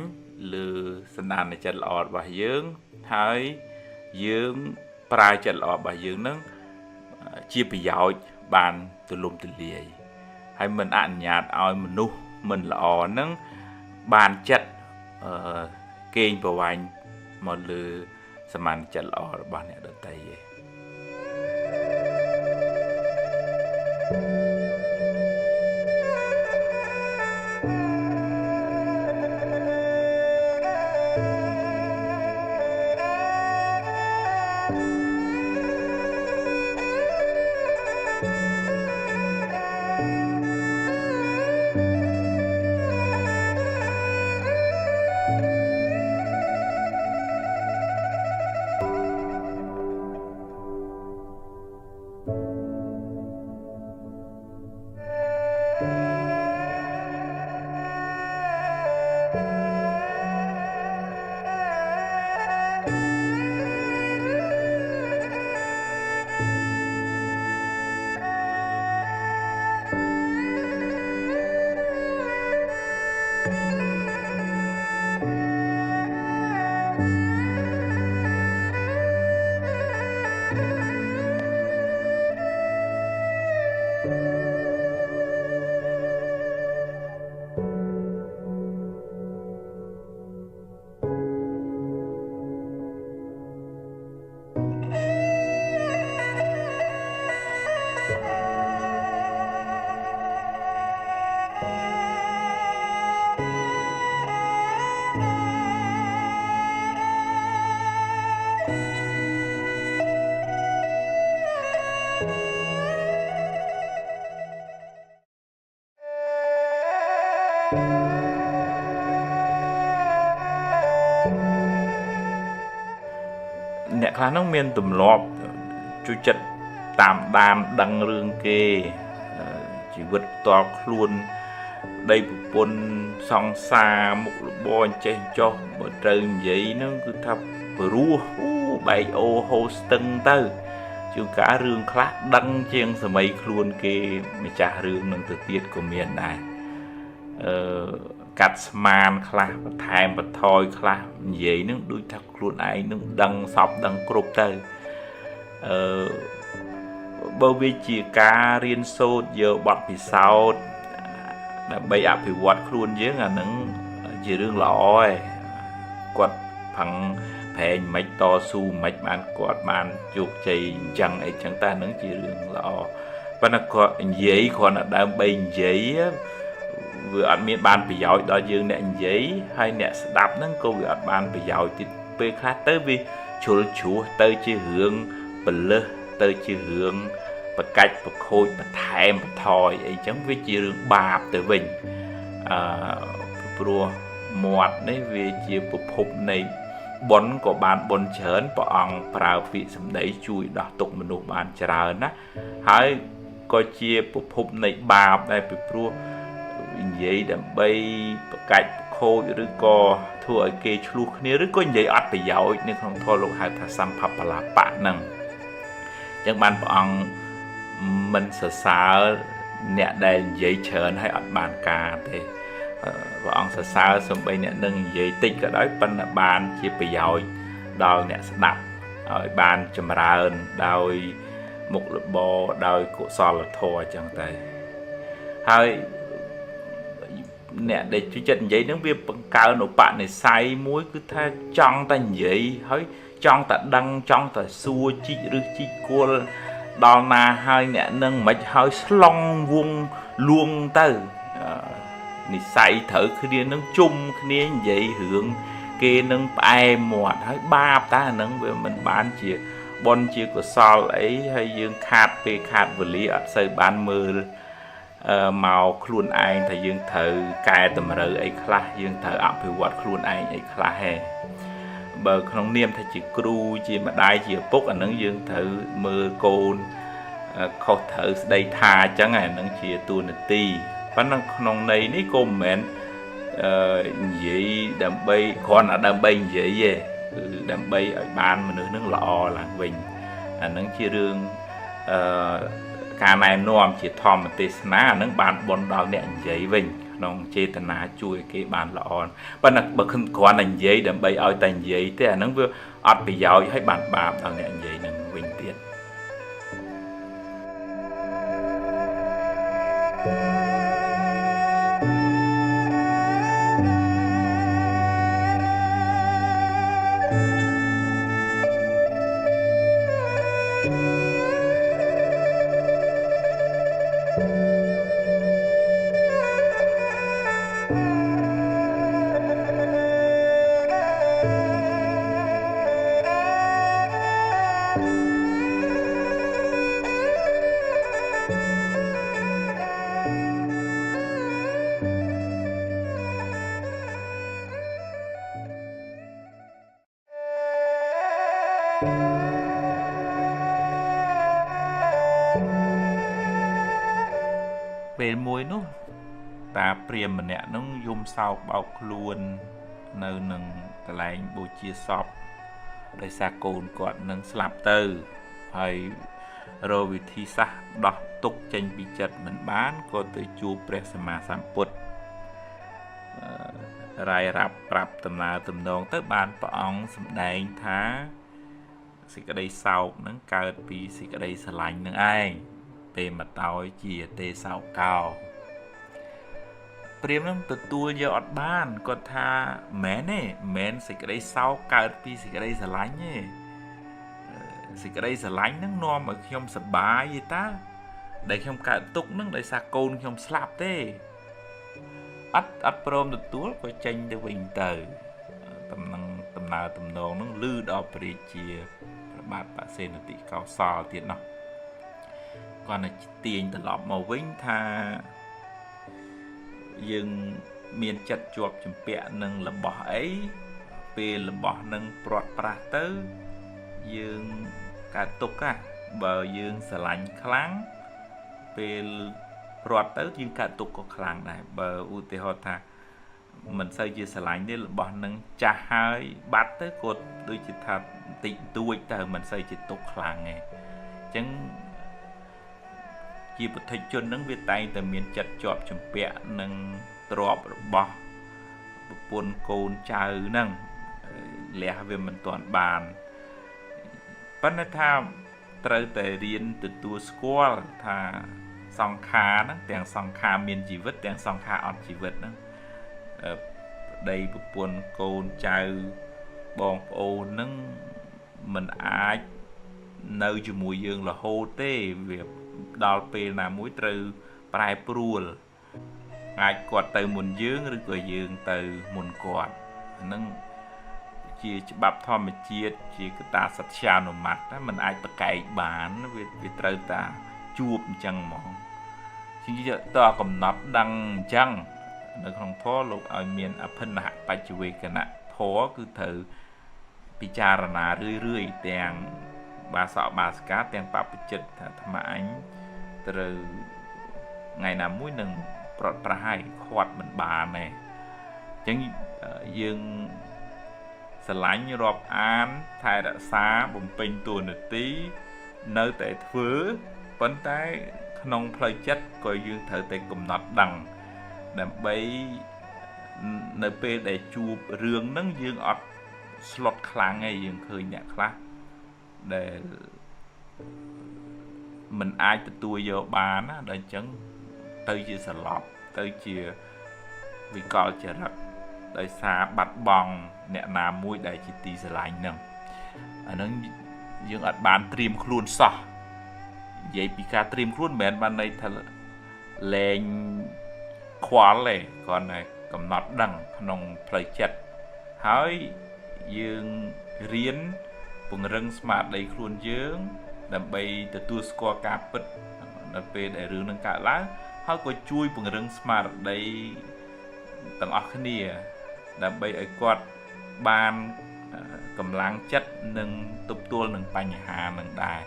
หรือสันดานในจัดละอว่ายืงให้ยืงปลาจัดละอว่ายืงนั้นchiaไปยาวบานตัวลมตัวเลียให้มันอ่านหยาดเอามันนุ่มมันละอนั้นบานจัดเกณฑ์ประวันหมดเลย សមានចិត្តល្អរបស់អ្នកដទៃឯង អ្នកខ្លះហ្នឹងមានទម្លាប់ជួយចិត្តតាមដានដឹងរឿងគេជីវិតផ្ទាល់ខ្លួនប្តីប្រពន្ធសង្សារមុខរបរអញ្ចេះចោះបើត្រូវនិយាយហ្នឹងគឺថាព្រោះបែកអូហូស្ទឹងទៅជួនកាលរឿងខ្លះដឹងជាងសម័យខ្លួនគេម្ចាស់រឿងនឹងទៅទៀតក៏មានដែរកាត់ស្មានខ្លះបន្ថែមបន្ថយខ្លះនិយាយនឹងដូចថាខ្លួនឯងនឹងដឹងសពដឹងគ្រប់ទៅបើវាជាការរៀនសូត្រយកបទពិសោធន៍ដើម្បីអភិវឌ្ឍខ្លួនយើងអានឹងជារឿងល្អឯងគាត់ផឹងប្រែងមិនតស៊ូមិនបានគាត់បានជោគជ័យអញ្ចឹងអីចឹងតែនឹងជារឿងល្អប៉ុន្តែគាត់និយាយគ្រាន់តែដើម្បីនិយាយវាអត់មានបានប្រយោជន៍ដល់យើងអ្នកនិយាយហើយអ្នកស្ដាប់ហ្នឹងក៏វាអត់បានប្រយោជន៍ទៀតពេលខ្លះទៅវាជ្រុលជ្រោះទៅជារឿងពលឹះទៅជារឿងបកាច់បខូចបន្ថែមបន្ថយអីចឹងវាជារឿងបាបទៅវិញព្រោះមាត់នេះវាជាប្រភពនៃបុណ្យក៏បានបុណ្យច្រើនព្រះអង្គប្រើពាក្យសម្ដីជួយដោះទុក្ខមនុស្សបានច្រើនណាហើយក៏ជាប្រភពនៃបាបដែរពីព្រោះនិយាយដើម្បីបកាច់ខូចឬក៏ធ្វើឲ្យគេឆ្លោះគ្នាឬក៏និយាយអត់ប្រយោជន៍នៅក្នុងធម៌លោកហៅថាសម្ភបលាបៈហ្នឹងអញ្ចឹងបានព្រះអង្គមិនសរសើរអ្នកដែលនិយាយច្រើនហើយអត់បានការទេព្រះអង្គសរសើរសូម្បីអ្នកនឹងនិយាយតិចក៏ដោយប៉ុន្តែបានជាប្រយោជន៍ដល់អ្នកស្ដាប់ឲ្យបានចម្រើនដោយមុខរបរដោយកុសលធម៌អញ្ចឹងទៅហើយអ្នកដែលជួយចិត្តនិយាយហ្នឹងវាបង្កើនឧបនិស្ស័យមួយគឺថាចង់តែនិយាយហើយចង់តែដឹងចង់តែសួរជីកឬជីកគល់ដល់ណាហើយអ្នកនឹងមិនហើយស្លងវងលួងទៅនិស្ស័យត្រូវគ្នានឹងជុំគ្នានិយាយរឿងគេនឹងផ្អែមមាត់ហើយបាបតែអាហ្នឹងវាមិនបានជាបុណ្យជាកុសលអីហើយយើងខាតពេលខាតវេលាអត់សូវបានមើលមកខ្លួនឯងថាយើងត្រូវកែតម្រូវអីខ្លះយើងត្រូវអភិវឌ្ឍខ្លួនឯងអីខ្លះហេបើក្នុងនាមថាជាគ្រូជាម្ដាយជាឪពុកអានឹងយើងត្រូវមើលកូនខុសត្រូវស្ដីថាអញ្ចឹងអានឹងជាតួនាទីប៉ុន្តែក្នុងន័យនេះក៏មិនមែននិយាយដើម្បីគ្រាន់តែដើម្បីនិយាយទេគឺដើម្បីឲ្យបានមនុស្សនឹងល្អឡើងវិញអានឹងជារឿងការណែនាំជាធម្មទេសនាអានឹងបានបន់ដល់អ្នកនិយាយវិញក្នុងចេតនាជួយគេបានល្អប៉ុន្តែបើគ្រាន់តែនិយាយដើម្បីឲ្យតែនិយាយទេអានឹងវាអត់ប្រយោជន៍ហើយបានបាបដល់អ្នកនិយាយនឹងវិញទៀត ពេលមួយនោះតាព្រាហ្មណ៍ម្នាក់នោះយំសោកបោកខ្លួននៅនឹងកន្លែងបូជាសពដោយសារកូនគាត់នឹងស្លាប់ទៅហើយរកវិធីសាស្ត្រដោះទុក្ខចេញពីចិត្តមិនបានក៏ទៅជួបព្រះសម្មាសម្ពុទ្ធរាយរាប់ប្រាប់ដំណើរទំនងទៅបានព្រះអង្គសម្ដែងថាសេចក្តីសោកនឹងកើតពីសេចក្តីស្រឡាញ់នឹងឯងទេមតោយជាទេសោកោព្រាហ្មណ៍នឹងទទួលយកអត់បានគាត់ថាមែនទេមែនសេចក្តីសោកកើតពីសេចក្តីស្រឡាញ់ទេសេចក្តីស្រឡាញ់នឹងនាំឲ្យខ្ញុំសប្បាយទេតាដែលខ្ញុំកើតទុក្ខនឹងដោយសារកូនខ្ញុំស្លាប់ទេអត់ព្រមទទួលក៏ចេញទៅវិញទៅដំណើរទំនងនឹងលឺដល់ព្រះរាជាព្រះបាទបសេនតិកោសលទៀតនោះគាត់នឹងទាញត្រឡប់មកវិញថាយើងមានចិត្តជាប់ជំពាក់នឹងរបស់អីពេលរបស់នឹងព្រាត់ប្រាសទៅយើងកើតទុក្ខបើយើងស្រឡាញ់ខ្លាំងពេលព្រាត់ទៅយើងកើតទុក្ខក៏ខ្លាំងដែរបើឧទាហរណ៍ថាមិនសូវជាស្រឡាញ់ទេរបស់នឹងចាស់ហើយបាត់ទៅគាត់ដូចជាថាបន្តិចតួចទៅមិនសូវជាទុក្ខខ្លាំងទេអញ្ចឹងជាពុទ្ធជននឹងវាតែងតែមានចិត្តជាប់ជំពាក់នឹងទ្រព្យរបស់ប្រពន្ធកូនចៅហ្នឹងលះវាមិនទាន់បានប៉ុន្តែថាត្រូវតែរៀនទទួលស្គាល់ថាសង្ខារហ្នឹងទាំងសង្ខារមានជីវិតទាំងសង្ខារអត់ជីវិតហ្នឹងប្តីប្រពន្ធកូនចៅបងប្អូនហ្នឹងមិនអាចនៅជាមួយយើងរហូតទេវាដល់ពេលណាមួយត្រូវប្រែប្រួលអាចគាត់ទៅមុនយើងឬក៏យើងទៅមុនគាត់ហ្នឹងជាច្បាប់ធម្មជាតិជាកតាសត្យានុមត្តមិនអាចប្រកែកបានវាត្រូវតែជួបអញ្ចឹងហ្មងជាតើកំណត់ដឹងអញ្ចឹងនៅក្នុងធម៌លោកឲ្យមានអភិនហបច្ចវេកណៈធម៌គឺត្រូវពិចារណារឿយទាំងបាសកបាសិកាទាំងបព្វជិតថាអាត្មាអញត្រូវថ្ងៃណាមួយនឹងប្រត់ប្រហែលខាត់មិនបានទេអញ្ចឹងយើងស្រឡាញ់រាប់អានថែរក្សាបំពេញតួនាទីនៅតែធ្វើប៉ុន្តែក្នុងផ្លូវចិត្តក៏យើងត្រូវតែកំណត់ដឹងដើម្បីនៅពេលដែលជួបរឿងហ្នឹងយើងអត់ស្លុតខ្លាំងឯងយើងឃើញអ្នកខ្លះដែលមិនអាចទទួលយកបានណាដល់អញ្ចឹងទៅជាសន្លប់ទៅជាវិកលចរិតដោយសារបាត់បង់អ្នកណាមួយដែលជាទីស្រឡាញ់ហ្នឹងអាហ្នឹងយើងអត់បានត្រៀមខ្លួនសោះនិយាយពីការត្រៀមខ្លួនមិនមែនបានន័យថាលែងខ្វល់ទេគ្រាន់តែកំណត់ដឹងក្នុងផ្លូវចិត្តហើយយើងរៀនពង្រឹងស្មារតីខ្លួនយើងដើម្បីទទួលស្គាល់ការពិតនៅពេលដែលរឿងនឹងកើតឡើងហើយក៏ជួយពង្រឹងស្មារតីទាំងអស់គ្នាដើម្បីឲ្យគាត់បានកម្លាំងចិត្តនិងទប់ទល់នឹងបញ្ហានឹងដែរ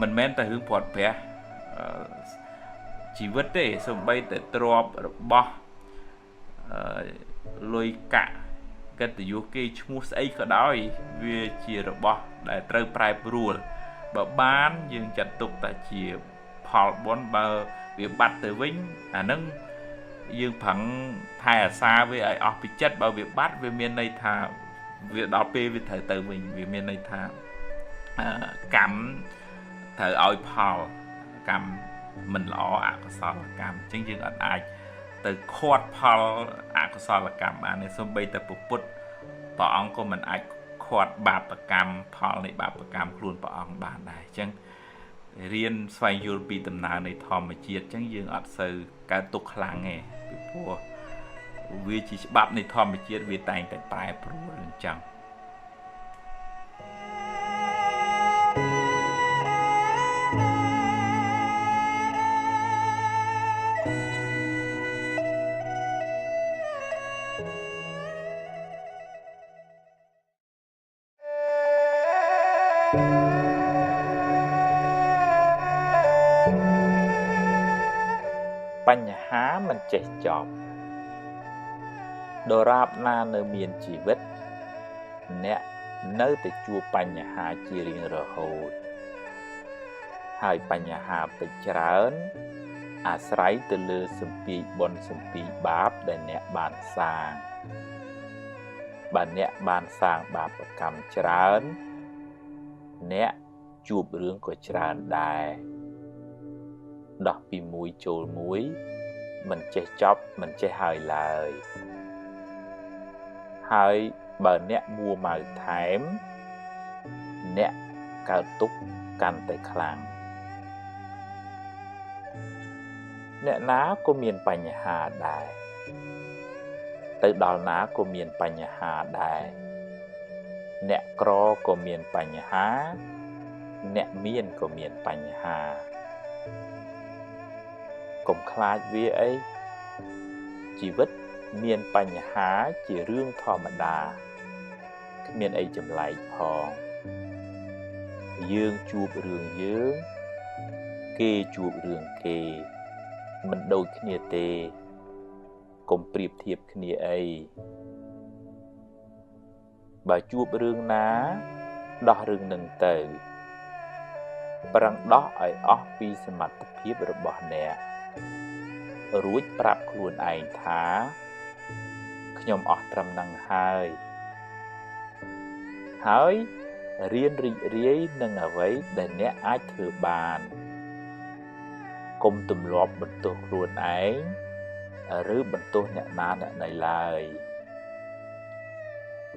មិនមែនតែរឿងព្រាត់ប្រាសជីវិតទេសូម្បីតែទ្រព្យរបស់លុយកាក់កិត្តិយសគេឈ្មោះស្អីក៏ដោយវាជារបស់ដែលត្រូវប្រែប្រួលបើបានយើងចាត់ទុកថាជាផលបុណ្យបើវាបាត់ទៅវិញអានឹងយើងប្រឹងថែអាសាវាឲ្យអស់ពីចិត្តបើវាបាត់វាមានន័យថាវាដល់ពេលវាត្រូវទៅវិញវាមានន័យថាកម្មត្រូវឲ្យផលកម្មមិនល្អអកុសលកម្មអញ្ចឹងយើងអត់អាចទៅខាត់ផលអកុសលកម្មបានទេសូម្បីតែពុទ្ធព្រះអង្គក៏មិនអាចខាត់បាបកម្មផលនៃបាបកម្មខ្លួនព្រះអង្គបានដែរអញ្ចឹងរៀនស្វែងយល់ពីដំណើរនៃធម្មជាតិអញ្ចឹងយើងអត់សូវកើតទុក្ខខ្លាំងទេពីព្រោះវាជាច្បាប់នៃធម្មជាតិវាតែងតែប្រែប្រួលអញ្ចឹង បញ្ហាមិនចេះចប់ដរាបណានៅមានជីវិតអ្នកនៅតែជួបបញ្ហាជារៀងរហូតហើយបញ្ហាពេចច្រើនអាស្រ័យទៅលើសម្ពាធបុណ្យសម្ពាធបាបដែលអ្នកបានសាងបើអ្នកបានសាងបាបកម្មច្រើនអ្នកជួបរឿងក៏ច្រើនដែរដោះពីមួយចូលមួយមិនចេះចប់មិនចេះហើយឡើយហើយបើអ្នកមួម៉ៅថែមអ្នកកើតទុក្ខកាន់តែខ្លាំងអ្នកណាក៏មានបញ្ហាដែរទៅដល់ណាក៏មានបញ្ហាដែរអ្នកក្រក៏មានបញ្ហាអ្នកមានក៏មានបញ្ហាកុំខ្លាចវាអីជីវិតមានបញ្ហាជារឿងធម្មតាគ្មានអីចម្លែកផងយើងជួបរឿងយើងគេជួបរឿងគេមិនដូចគ្នាទេកុំប្រៀបធៀបគ្នាអីបើជួបរឿងណាដោះរឿងនឹងទៅប្រឹងដោះឲ្យអស់ពីសមត្ថភាពរបស់អ្នករួចប្រាប់ខ្លួនឯងថាខ្ញុំអស់ត្រឹមហ្នឹងហើយរៀនរីករាយនឹងអ្វីដែលអ្នកអាចធ្វើបានកុំទម្លាប់បន្ទោសខ្លួនឯងឬបន្ទោសអ្នកណាអ្នកណីឡើយ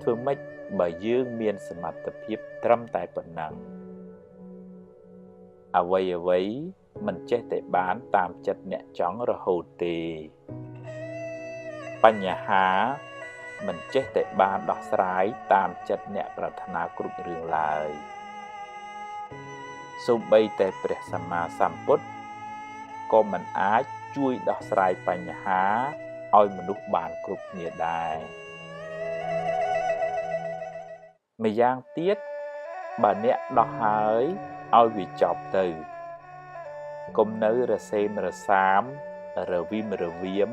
ធ្វើម៉េចបើយើងមានសមត្ថភាពត្រឹមតែប៉ុណ្ណឹងអ្វីមិនចេះតែបានតាមចិត្តអ្នកចង់រហូតទេបញ្ហាមិនចេះតែបានដោះស្រាយតាមចិត្តអ្នកប្រាថ្នាគ្រប់រឿងឡើយសូម្បីតែព្រះសម្មាសម្ពុទ្ធក៏មិនអាចជួយដោះស្រាយបញ្ហាឲ្យមនុស្សបានគ្រប់គ្នាដែរម្យ៉ាងទៀតបើអ្នកដោះហើយឲ្យវាចប់ទៅកុំនៅរសេមរសាមរវីមរវាម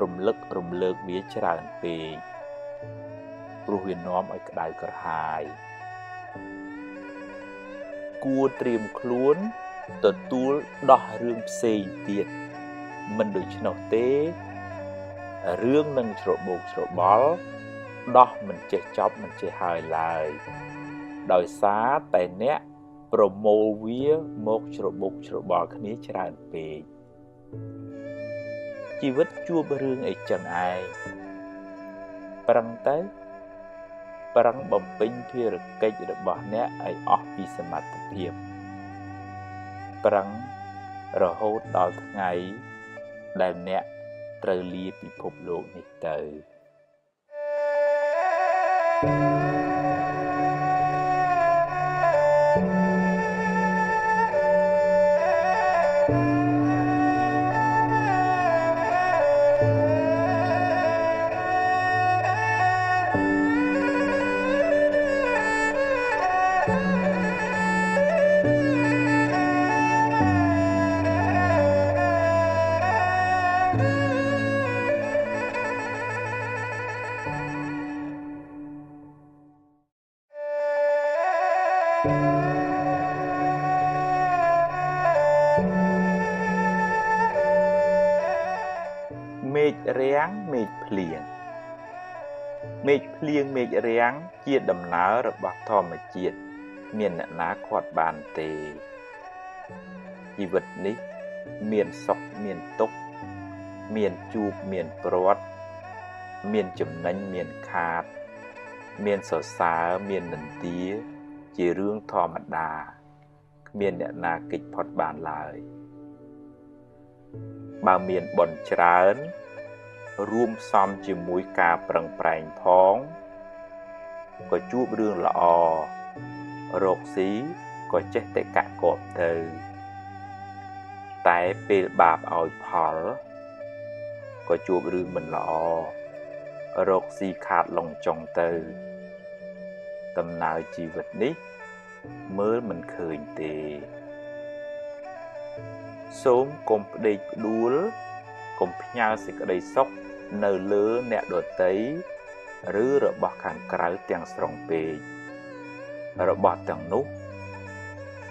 រំលឹករំលើកវាច្រើនពេកព្រោះវានាំឲ្យក្តៅក្រហាយគួរត្រៀមខ្លួនទទួលដោះរឿងផ្សេងទៀតមិនដូច្នោះទេរឿងនឹងច្របូកច្របល់ដោះមិនចេះចប់មិនចេះហើយឡើយដោយសារតែអ្នកប្រមូលវាមកច្របូកច្របល់គ្នាច្រើនពេកជីវិតជួបរឿងអីចឹងឯងប្រឹងទៅប្រឹងបំពេញភារកិច្ចរបស់អ្នកឲ្យអស់ពីសមត្ថភាពប្រឹងរហូតដល់ថ្ងៃដែលអ្នកត្រូវលាពិភពលោកនេះទៅ មេឃរាំងមេឃភ្លៀងមេឃភ្លៀងមេឃរាំងជាដំណើររបស់ធម្មជាតិមានអ្នកណាខាត់បានទេជីវិតនេះមានសុខមានទុក្ខមានជួបមានព្រាត់មានចំណេញមានខាតមានសរសើរមាននន្ទាជារឿងធម្មតាគ្មានអ្នកណាគេចផុតបានឡើយបើមានបុណ្យច្រើនរួមផ្សំជាមួយការប្រឹងប្រែងផងក៏ជួបរឿងល្អរកស៊ីក៏ចេះតែកាក់កបទៅតែពេលបាបឲ្យផលក៏ជួបរឿងមិនល្អរកស៊ីខាតឡងចុងទៅដំណើរជីវិតនេះមើលមិនឃើញទេសូមកុំផ្ដេកផ្ដួល កុំផ្ញើសេចក្តីសុខនៅលើអ្នកដទៃឬរបស់ខាងក្រៅទាំងស្រុងពេករបស់ទាំងនោះ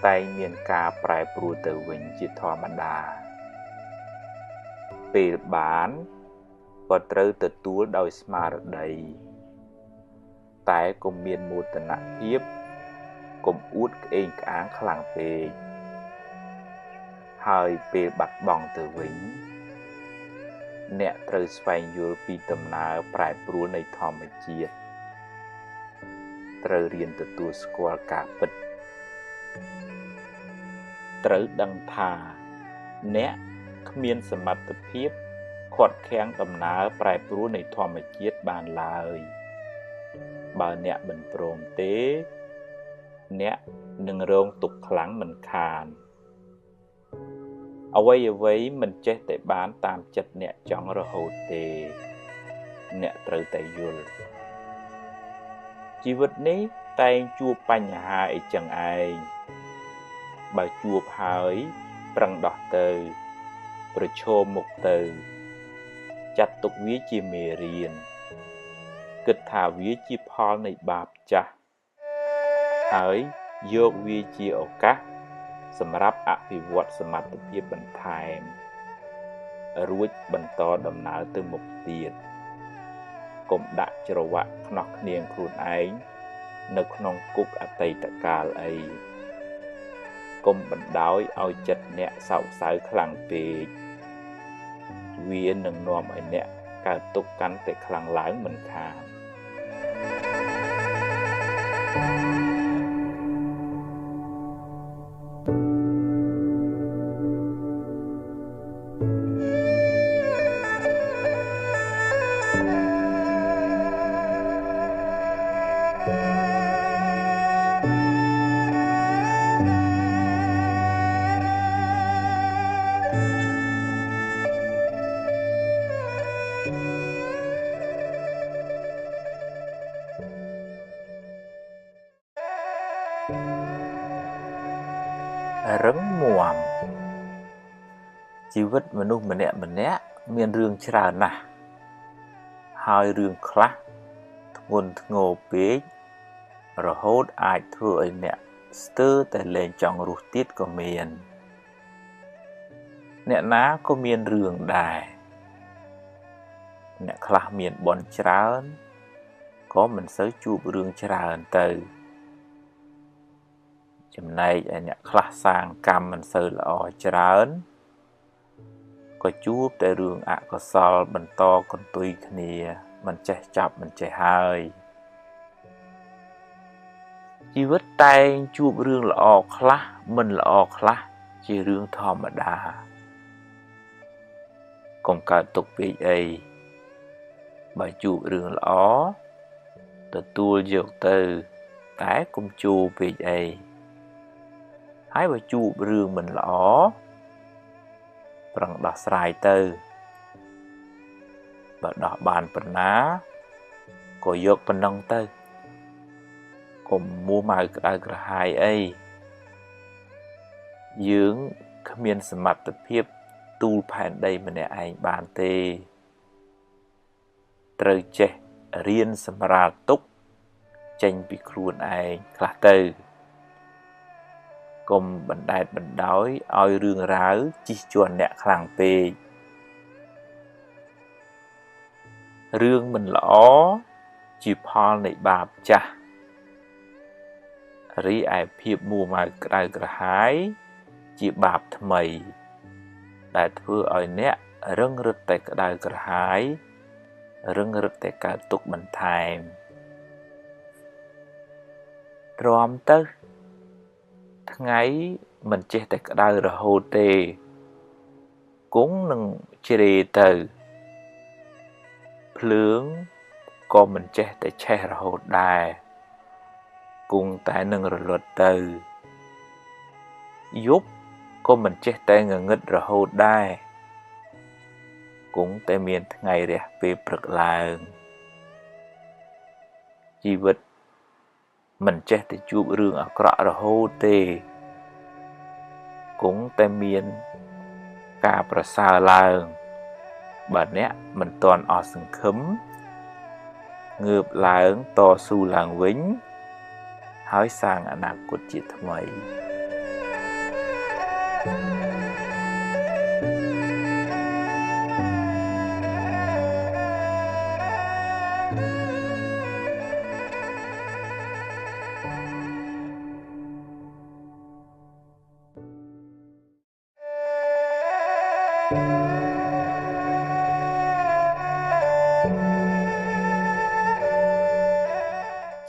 តែងមានការប្រែប្រួលទៅវិញជាធម្មតាពេលបានក៏ត្រូវទទួលដោយស្មារតីតែកុំមានមោទនភាពកុំអួតក្អេងក្អាងខ្លាំងពេកហើយពេលបាត់បង់ទៅវិញអ្នកត្រូវស្វែងយល់ពីដំណើរប្រែប្រួលនៃធម្មជាតិត្រូវរៀនទទួលស្គាល់ការពិតត្រូវដឹងថាអ្នកគ្មានសមត្ថភាពខាត់ខាំងដំណើរប្រែប្រួលនៃធម្មជាតិបានឡើយបើអ្នកមិនព្រមទេអ្នកនឹងរងទុក្ខខ្លាំងមិនខានអ្វីមិនចេះតែបានតាមចិត្តអ្នកចង់រហូតទេអ្នកត្រូវតែយល់ជីវិតនេះតែងជួបបញ្ហាអីចឹងឯងបើជួបហើយប្រឹងដោះទៅប្រឈមមុខទៅចាត់ទុកវាជាមេរៀនគិតថាវាជាផលនៃបាបចាស់ហើយយកវាជាឱកាសសម្រាប់អភិវឌ្ឍសមត្ថភាពបន្ថែមរួចបន្តដំណើរទៅមុខទៀតកុំដាក់ច្រវាក់ខ្នោះគ្នាខ្លួនឯងនៅក្នុងគុកអតីតកាលអីកុំបណ្ដោយឲ្យចិត្តអ្នកសោកសៅខ្លាំងពេកវានឹងនាំឲ្យអ្នកកើតទុក្ខកាន់តែខ្លាំងឡើងមិនខានរឹងមាំជីវិតមនុស្សម្នាក់មានរឿងច្រើនណាស់ហើយរឿងខ្លះធ្ងន់ធ្ងរពេករហូតអាចធ្វើឲ្យអ្នកស្ទើរតែលែងចង់រស់ទៀតក៏មានអ្នកណាក៏មានរឿងដែរអ្នកខ្លះមានបុណ្យច្រើនក៏មិនសូវជួបរឿងច្រើនទៅចំណែកឯអ្នកខ្លះសាងកម្មមិនសូវល្អច្រើនក៏ជួបតែរឿងអកុសលបន្តកន្ទុយគ្នាមិនចេះចាប់មិនចេះហើយជីវិតតែងជួបរឿងល្អខ្លះមិនល្អខ្លះជារឿងធម្មតាកុំកើតទុក្ខពេកអីបើជួបរឿងល្អទទួលយកទៅតែកុំជួបពេកអីហើយបើជួបរឿងមិនល្អប្រឹងដោះស្រាយទៅបើដោះបានប៉ុណ្ណាក៏យកប៉ុណ្ណឹងទៅកុំមួម៉ៅក្តៅក្រហាយអីយើងគ្មានសមត្ថភាពទូលផែនដីម្នាក់ឯងបានទេត្រូវចេះរៀនសម្រាលទុក្ខចេញពីខ្លួនឯងខ្លះទៅកុំបណ្ដែតបណ្ដោយឲ្យរឿងរ៉ាវជិះជាន់អ្នកខ្លាំងពេករឿងមិនល្អជាផលនៃបាបចាស់រីឯភាពមួម៉ៅក្តៅក្រហាយជាបាបថ្មីដែលធ្វើឲ្យអ្នករឹងរឹតតែក្តៅក្រហាយរឹងរឹតតែកើតទុក្ខបន្ថែមទ្រាំទៅថ្ងៃមិនចេះតែក្តៅរហូតទេគង់នឹងជ្រេទៅភ្លើងក៏មិនចេះតែឆេះរហូតដែរគង់តែនឹងរលត់ទៅយប់ក៏មិនចេះតែងងឹតរហូតដែរគង់តែមានថ្ងៃរះពេលព្រឹកឡើងជីវិតមិនចេះតែជួបរឿងអាក្រក់រហូតទេគង់តែមានការប្រសើរឡើង បើអ្នកមិនទាន់អស់សង្ឃឹមងើបឡើងតស៊ូឡើងវិញហើយសាងអនាគតជាថ្មី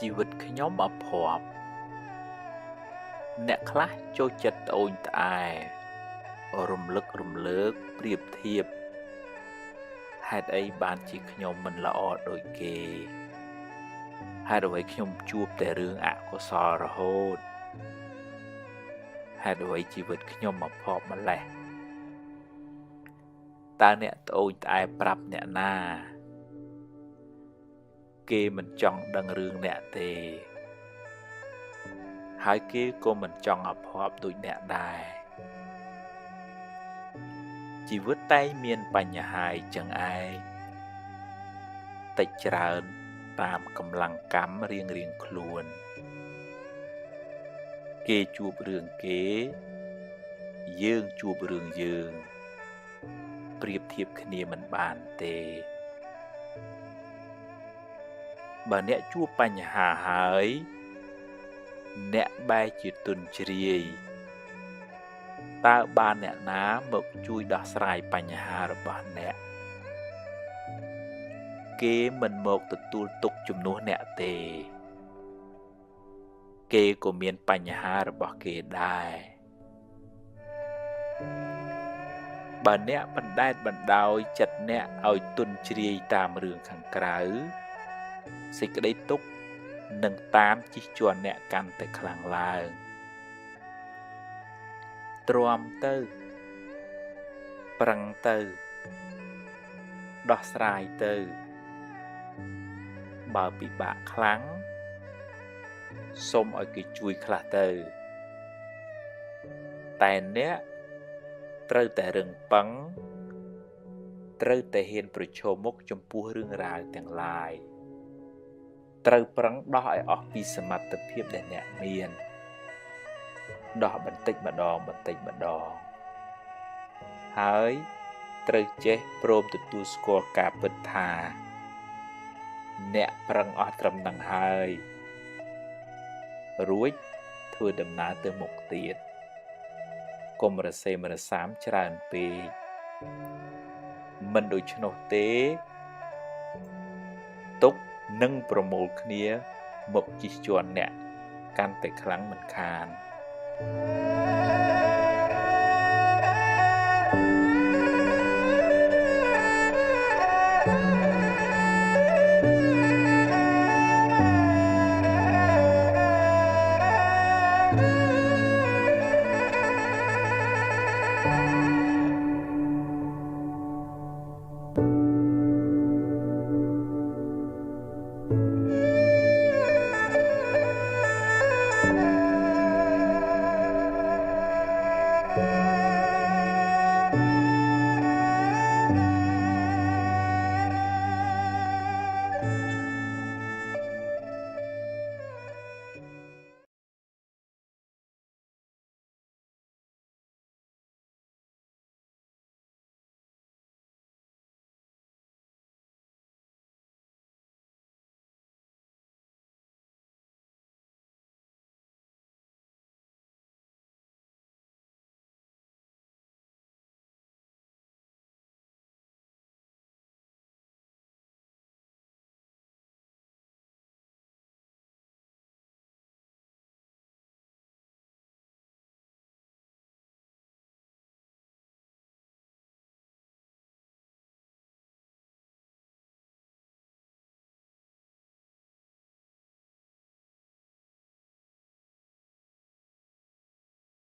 ជីវិតខ្ញុំអភ័ព្វអ្នកខ្លះចូលចិត្តត្អូញត្អែរំលឹករំលើកប្រៀបធៀបហេតុអីបានជាខ្ញុំមិនល្អដូចគេហេតុអ្វីខ្ញុំជួបតែរឿងអកុសលរហូតហេតុអ្វីជីវិតខ្ញុំអភ័ព្វម្លេះតើអ្នកត្អូញត្អែប្រាប់អ្នកណាគេមិនចង់ដឹងរឿងអ្នកទេហើយគេក៏មិនចង់អភ័ព្វដូចអ្នកដែរជីវិតតែមានបញ្ហាអញ្ចឹងឯងតិចច្រើនតាមកម្លាំងកម្មរៀងខ្លួនគេជួបរឿងគេយើងជួបរឿងយើងប្រៀបធៀបគ្នាមិនបានទេបើអ្នកជួបបញ្ហាហើយអ្នកបែរជាទន់ជ្រាយតើបានអ្នកណាមកជួយដោះស្រាយបញ្ហារបស់អ្នកគេមិនមកទទួលទុកជំនួសអ្នកទេគេក៏មានបញ្ហារបស់គេដែរបើអ្នកបណ្ដែតបណ្ដោយចិត្តអ្នកឲ្យទន់ជ្រាយតាមរឿងខាងក្រៅសេចក្តីទុក្ខនឹងតាមជិះជាន់អ្នកកាន់តែខ្លាំងឡើងទ្រាំទៅប្រឹងទៅដោះស្រាយទៅបើពិបាកខ្លាំងសូមឲ្យគេជួយខ្លះទៅតែអ្នកត្រូវតែរឹងប៉ឹងត្រូវតែហ៊ានប្រឈមមុខចំពោះរឿងរ៉ាវទាំងឡាយត្រូវប្រឹងដោះឲ្យអស់ពីសមត្ថភាពដែលអ្នកមានដោះបន្តិចម្ដងហើយត្រូវចេះព្រមទទួលស្គាល់ការពិតថាអ្នកប្រឹងអស់ត្រឹមនឹងហើយរួចធ្វើដំណើរទៅមុខទៀតកុំរសេមរសាមច្រើនពេកមិនដូច្នោះទេទុកនឹងប្រមូលគ្នាមកជិះជាន់អ្នកកាន់តែខ្លាំងមិនខាន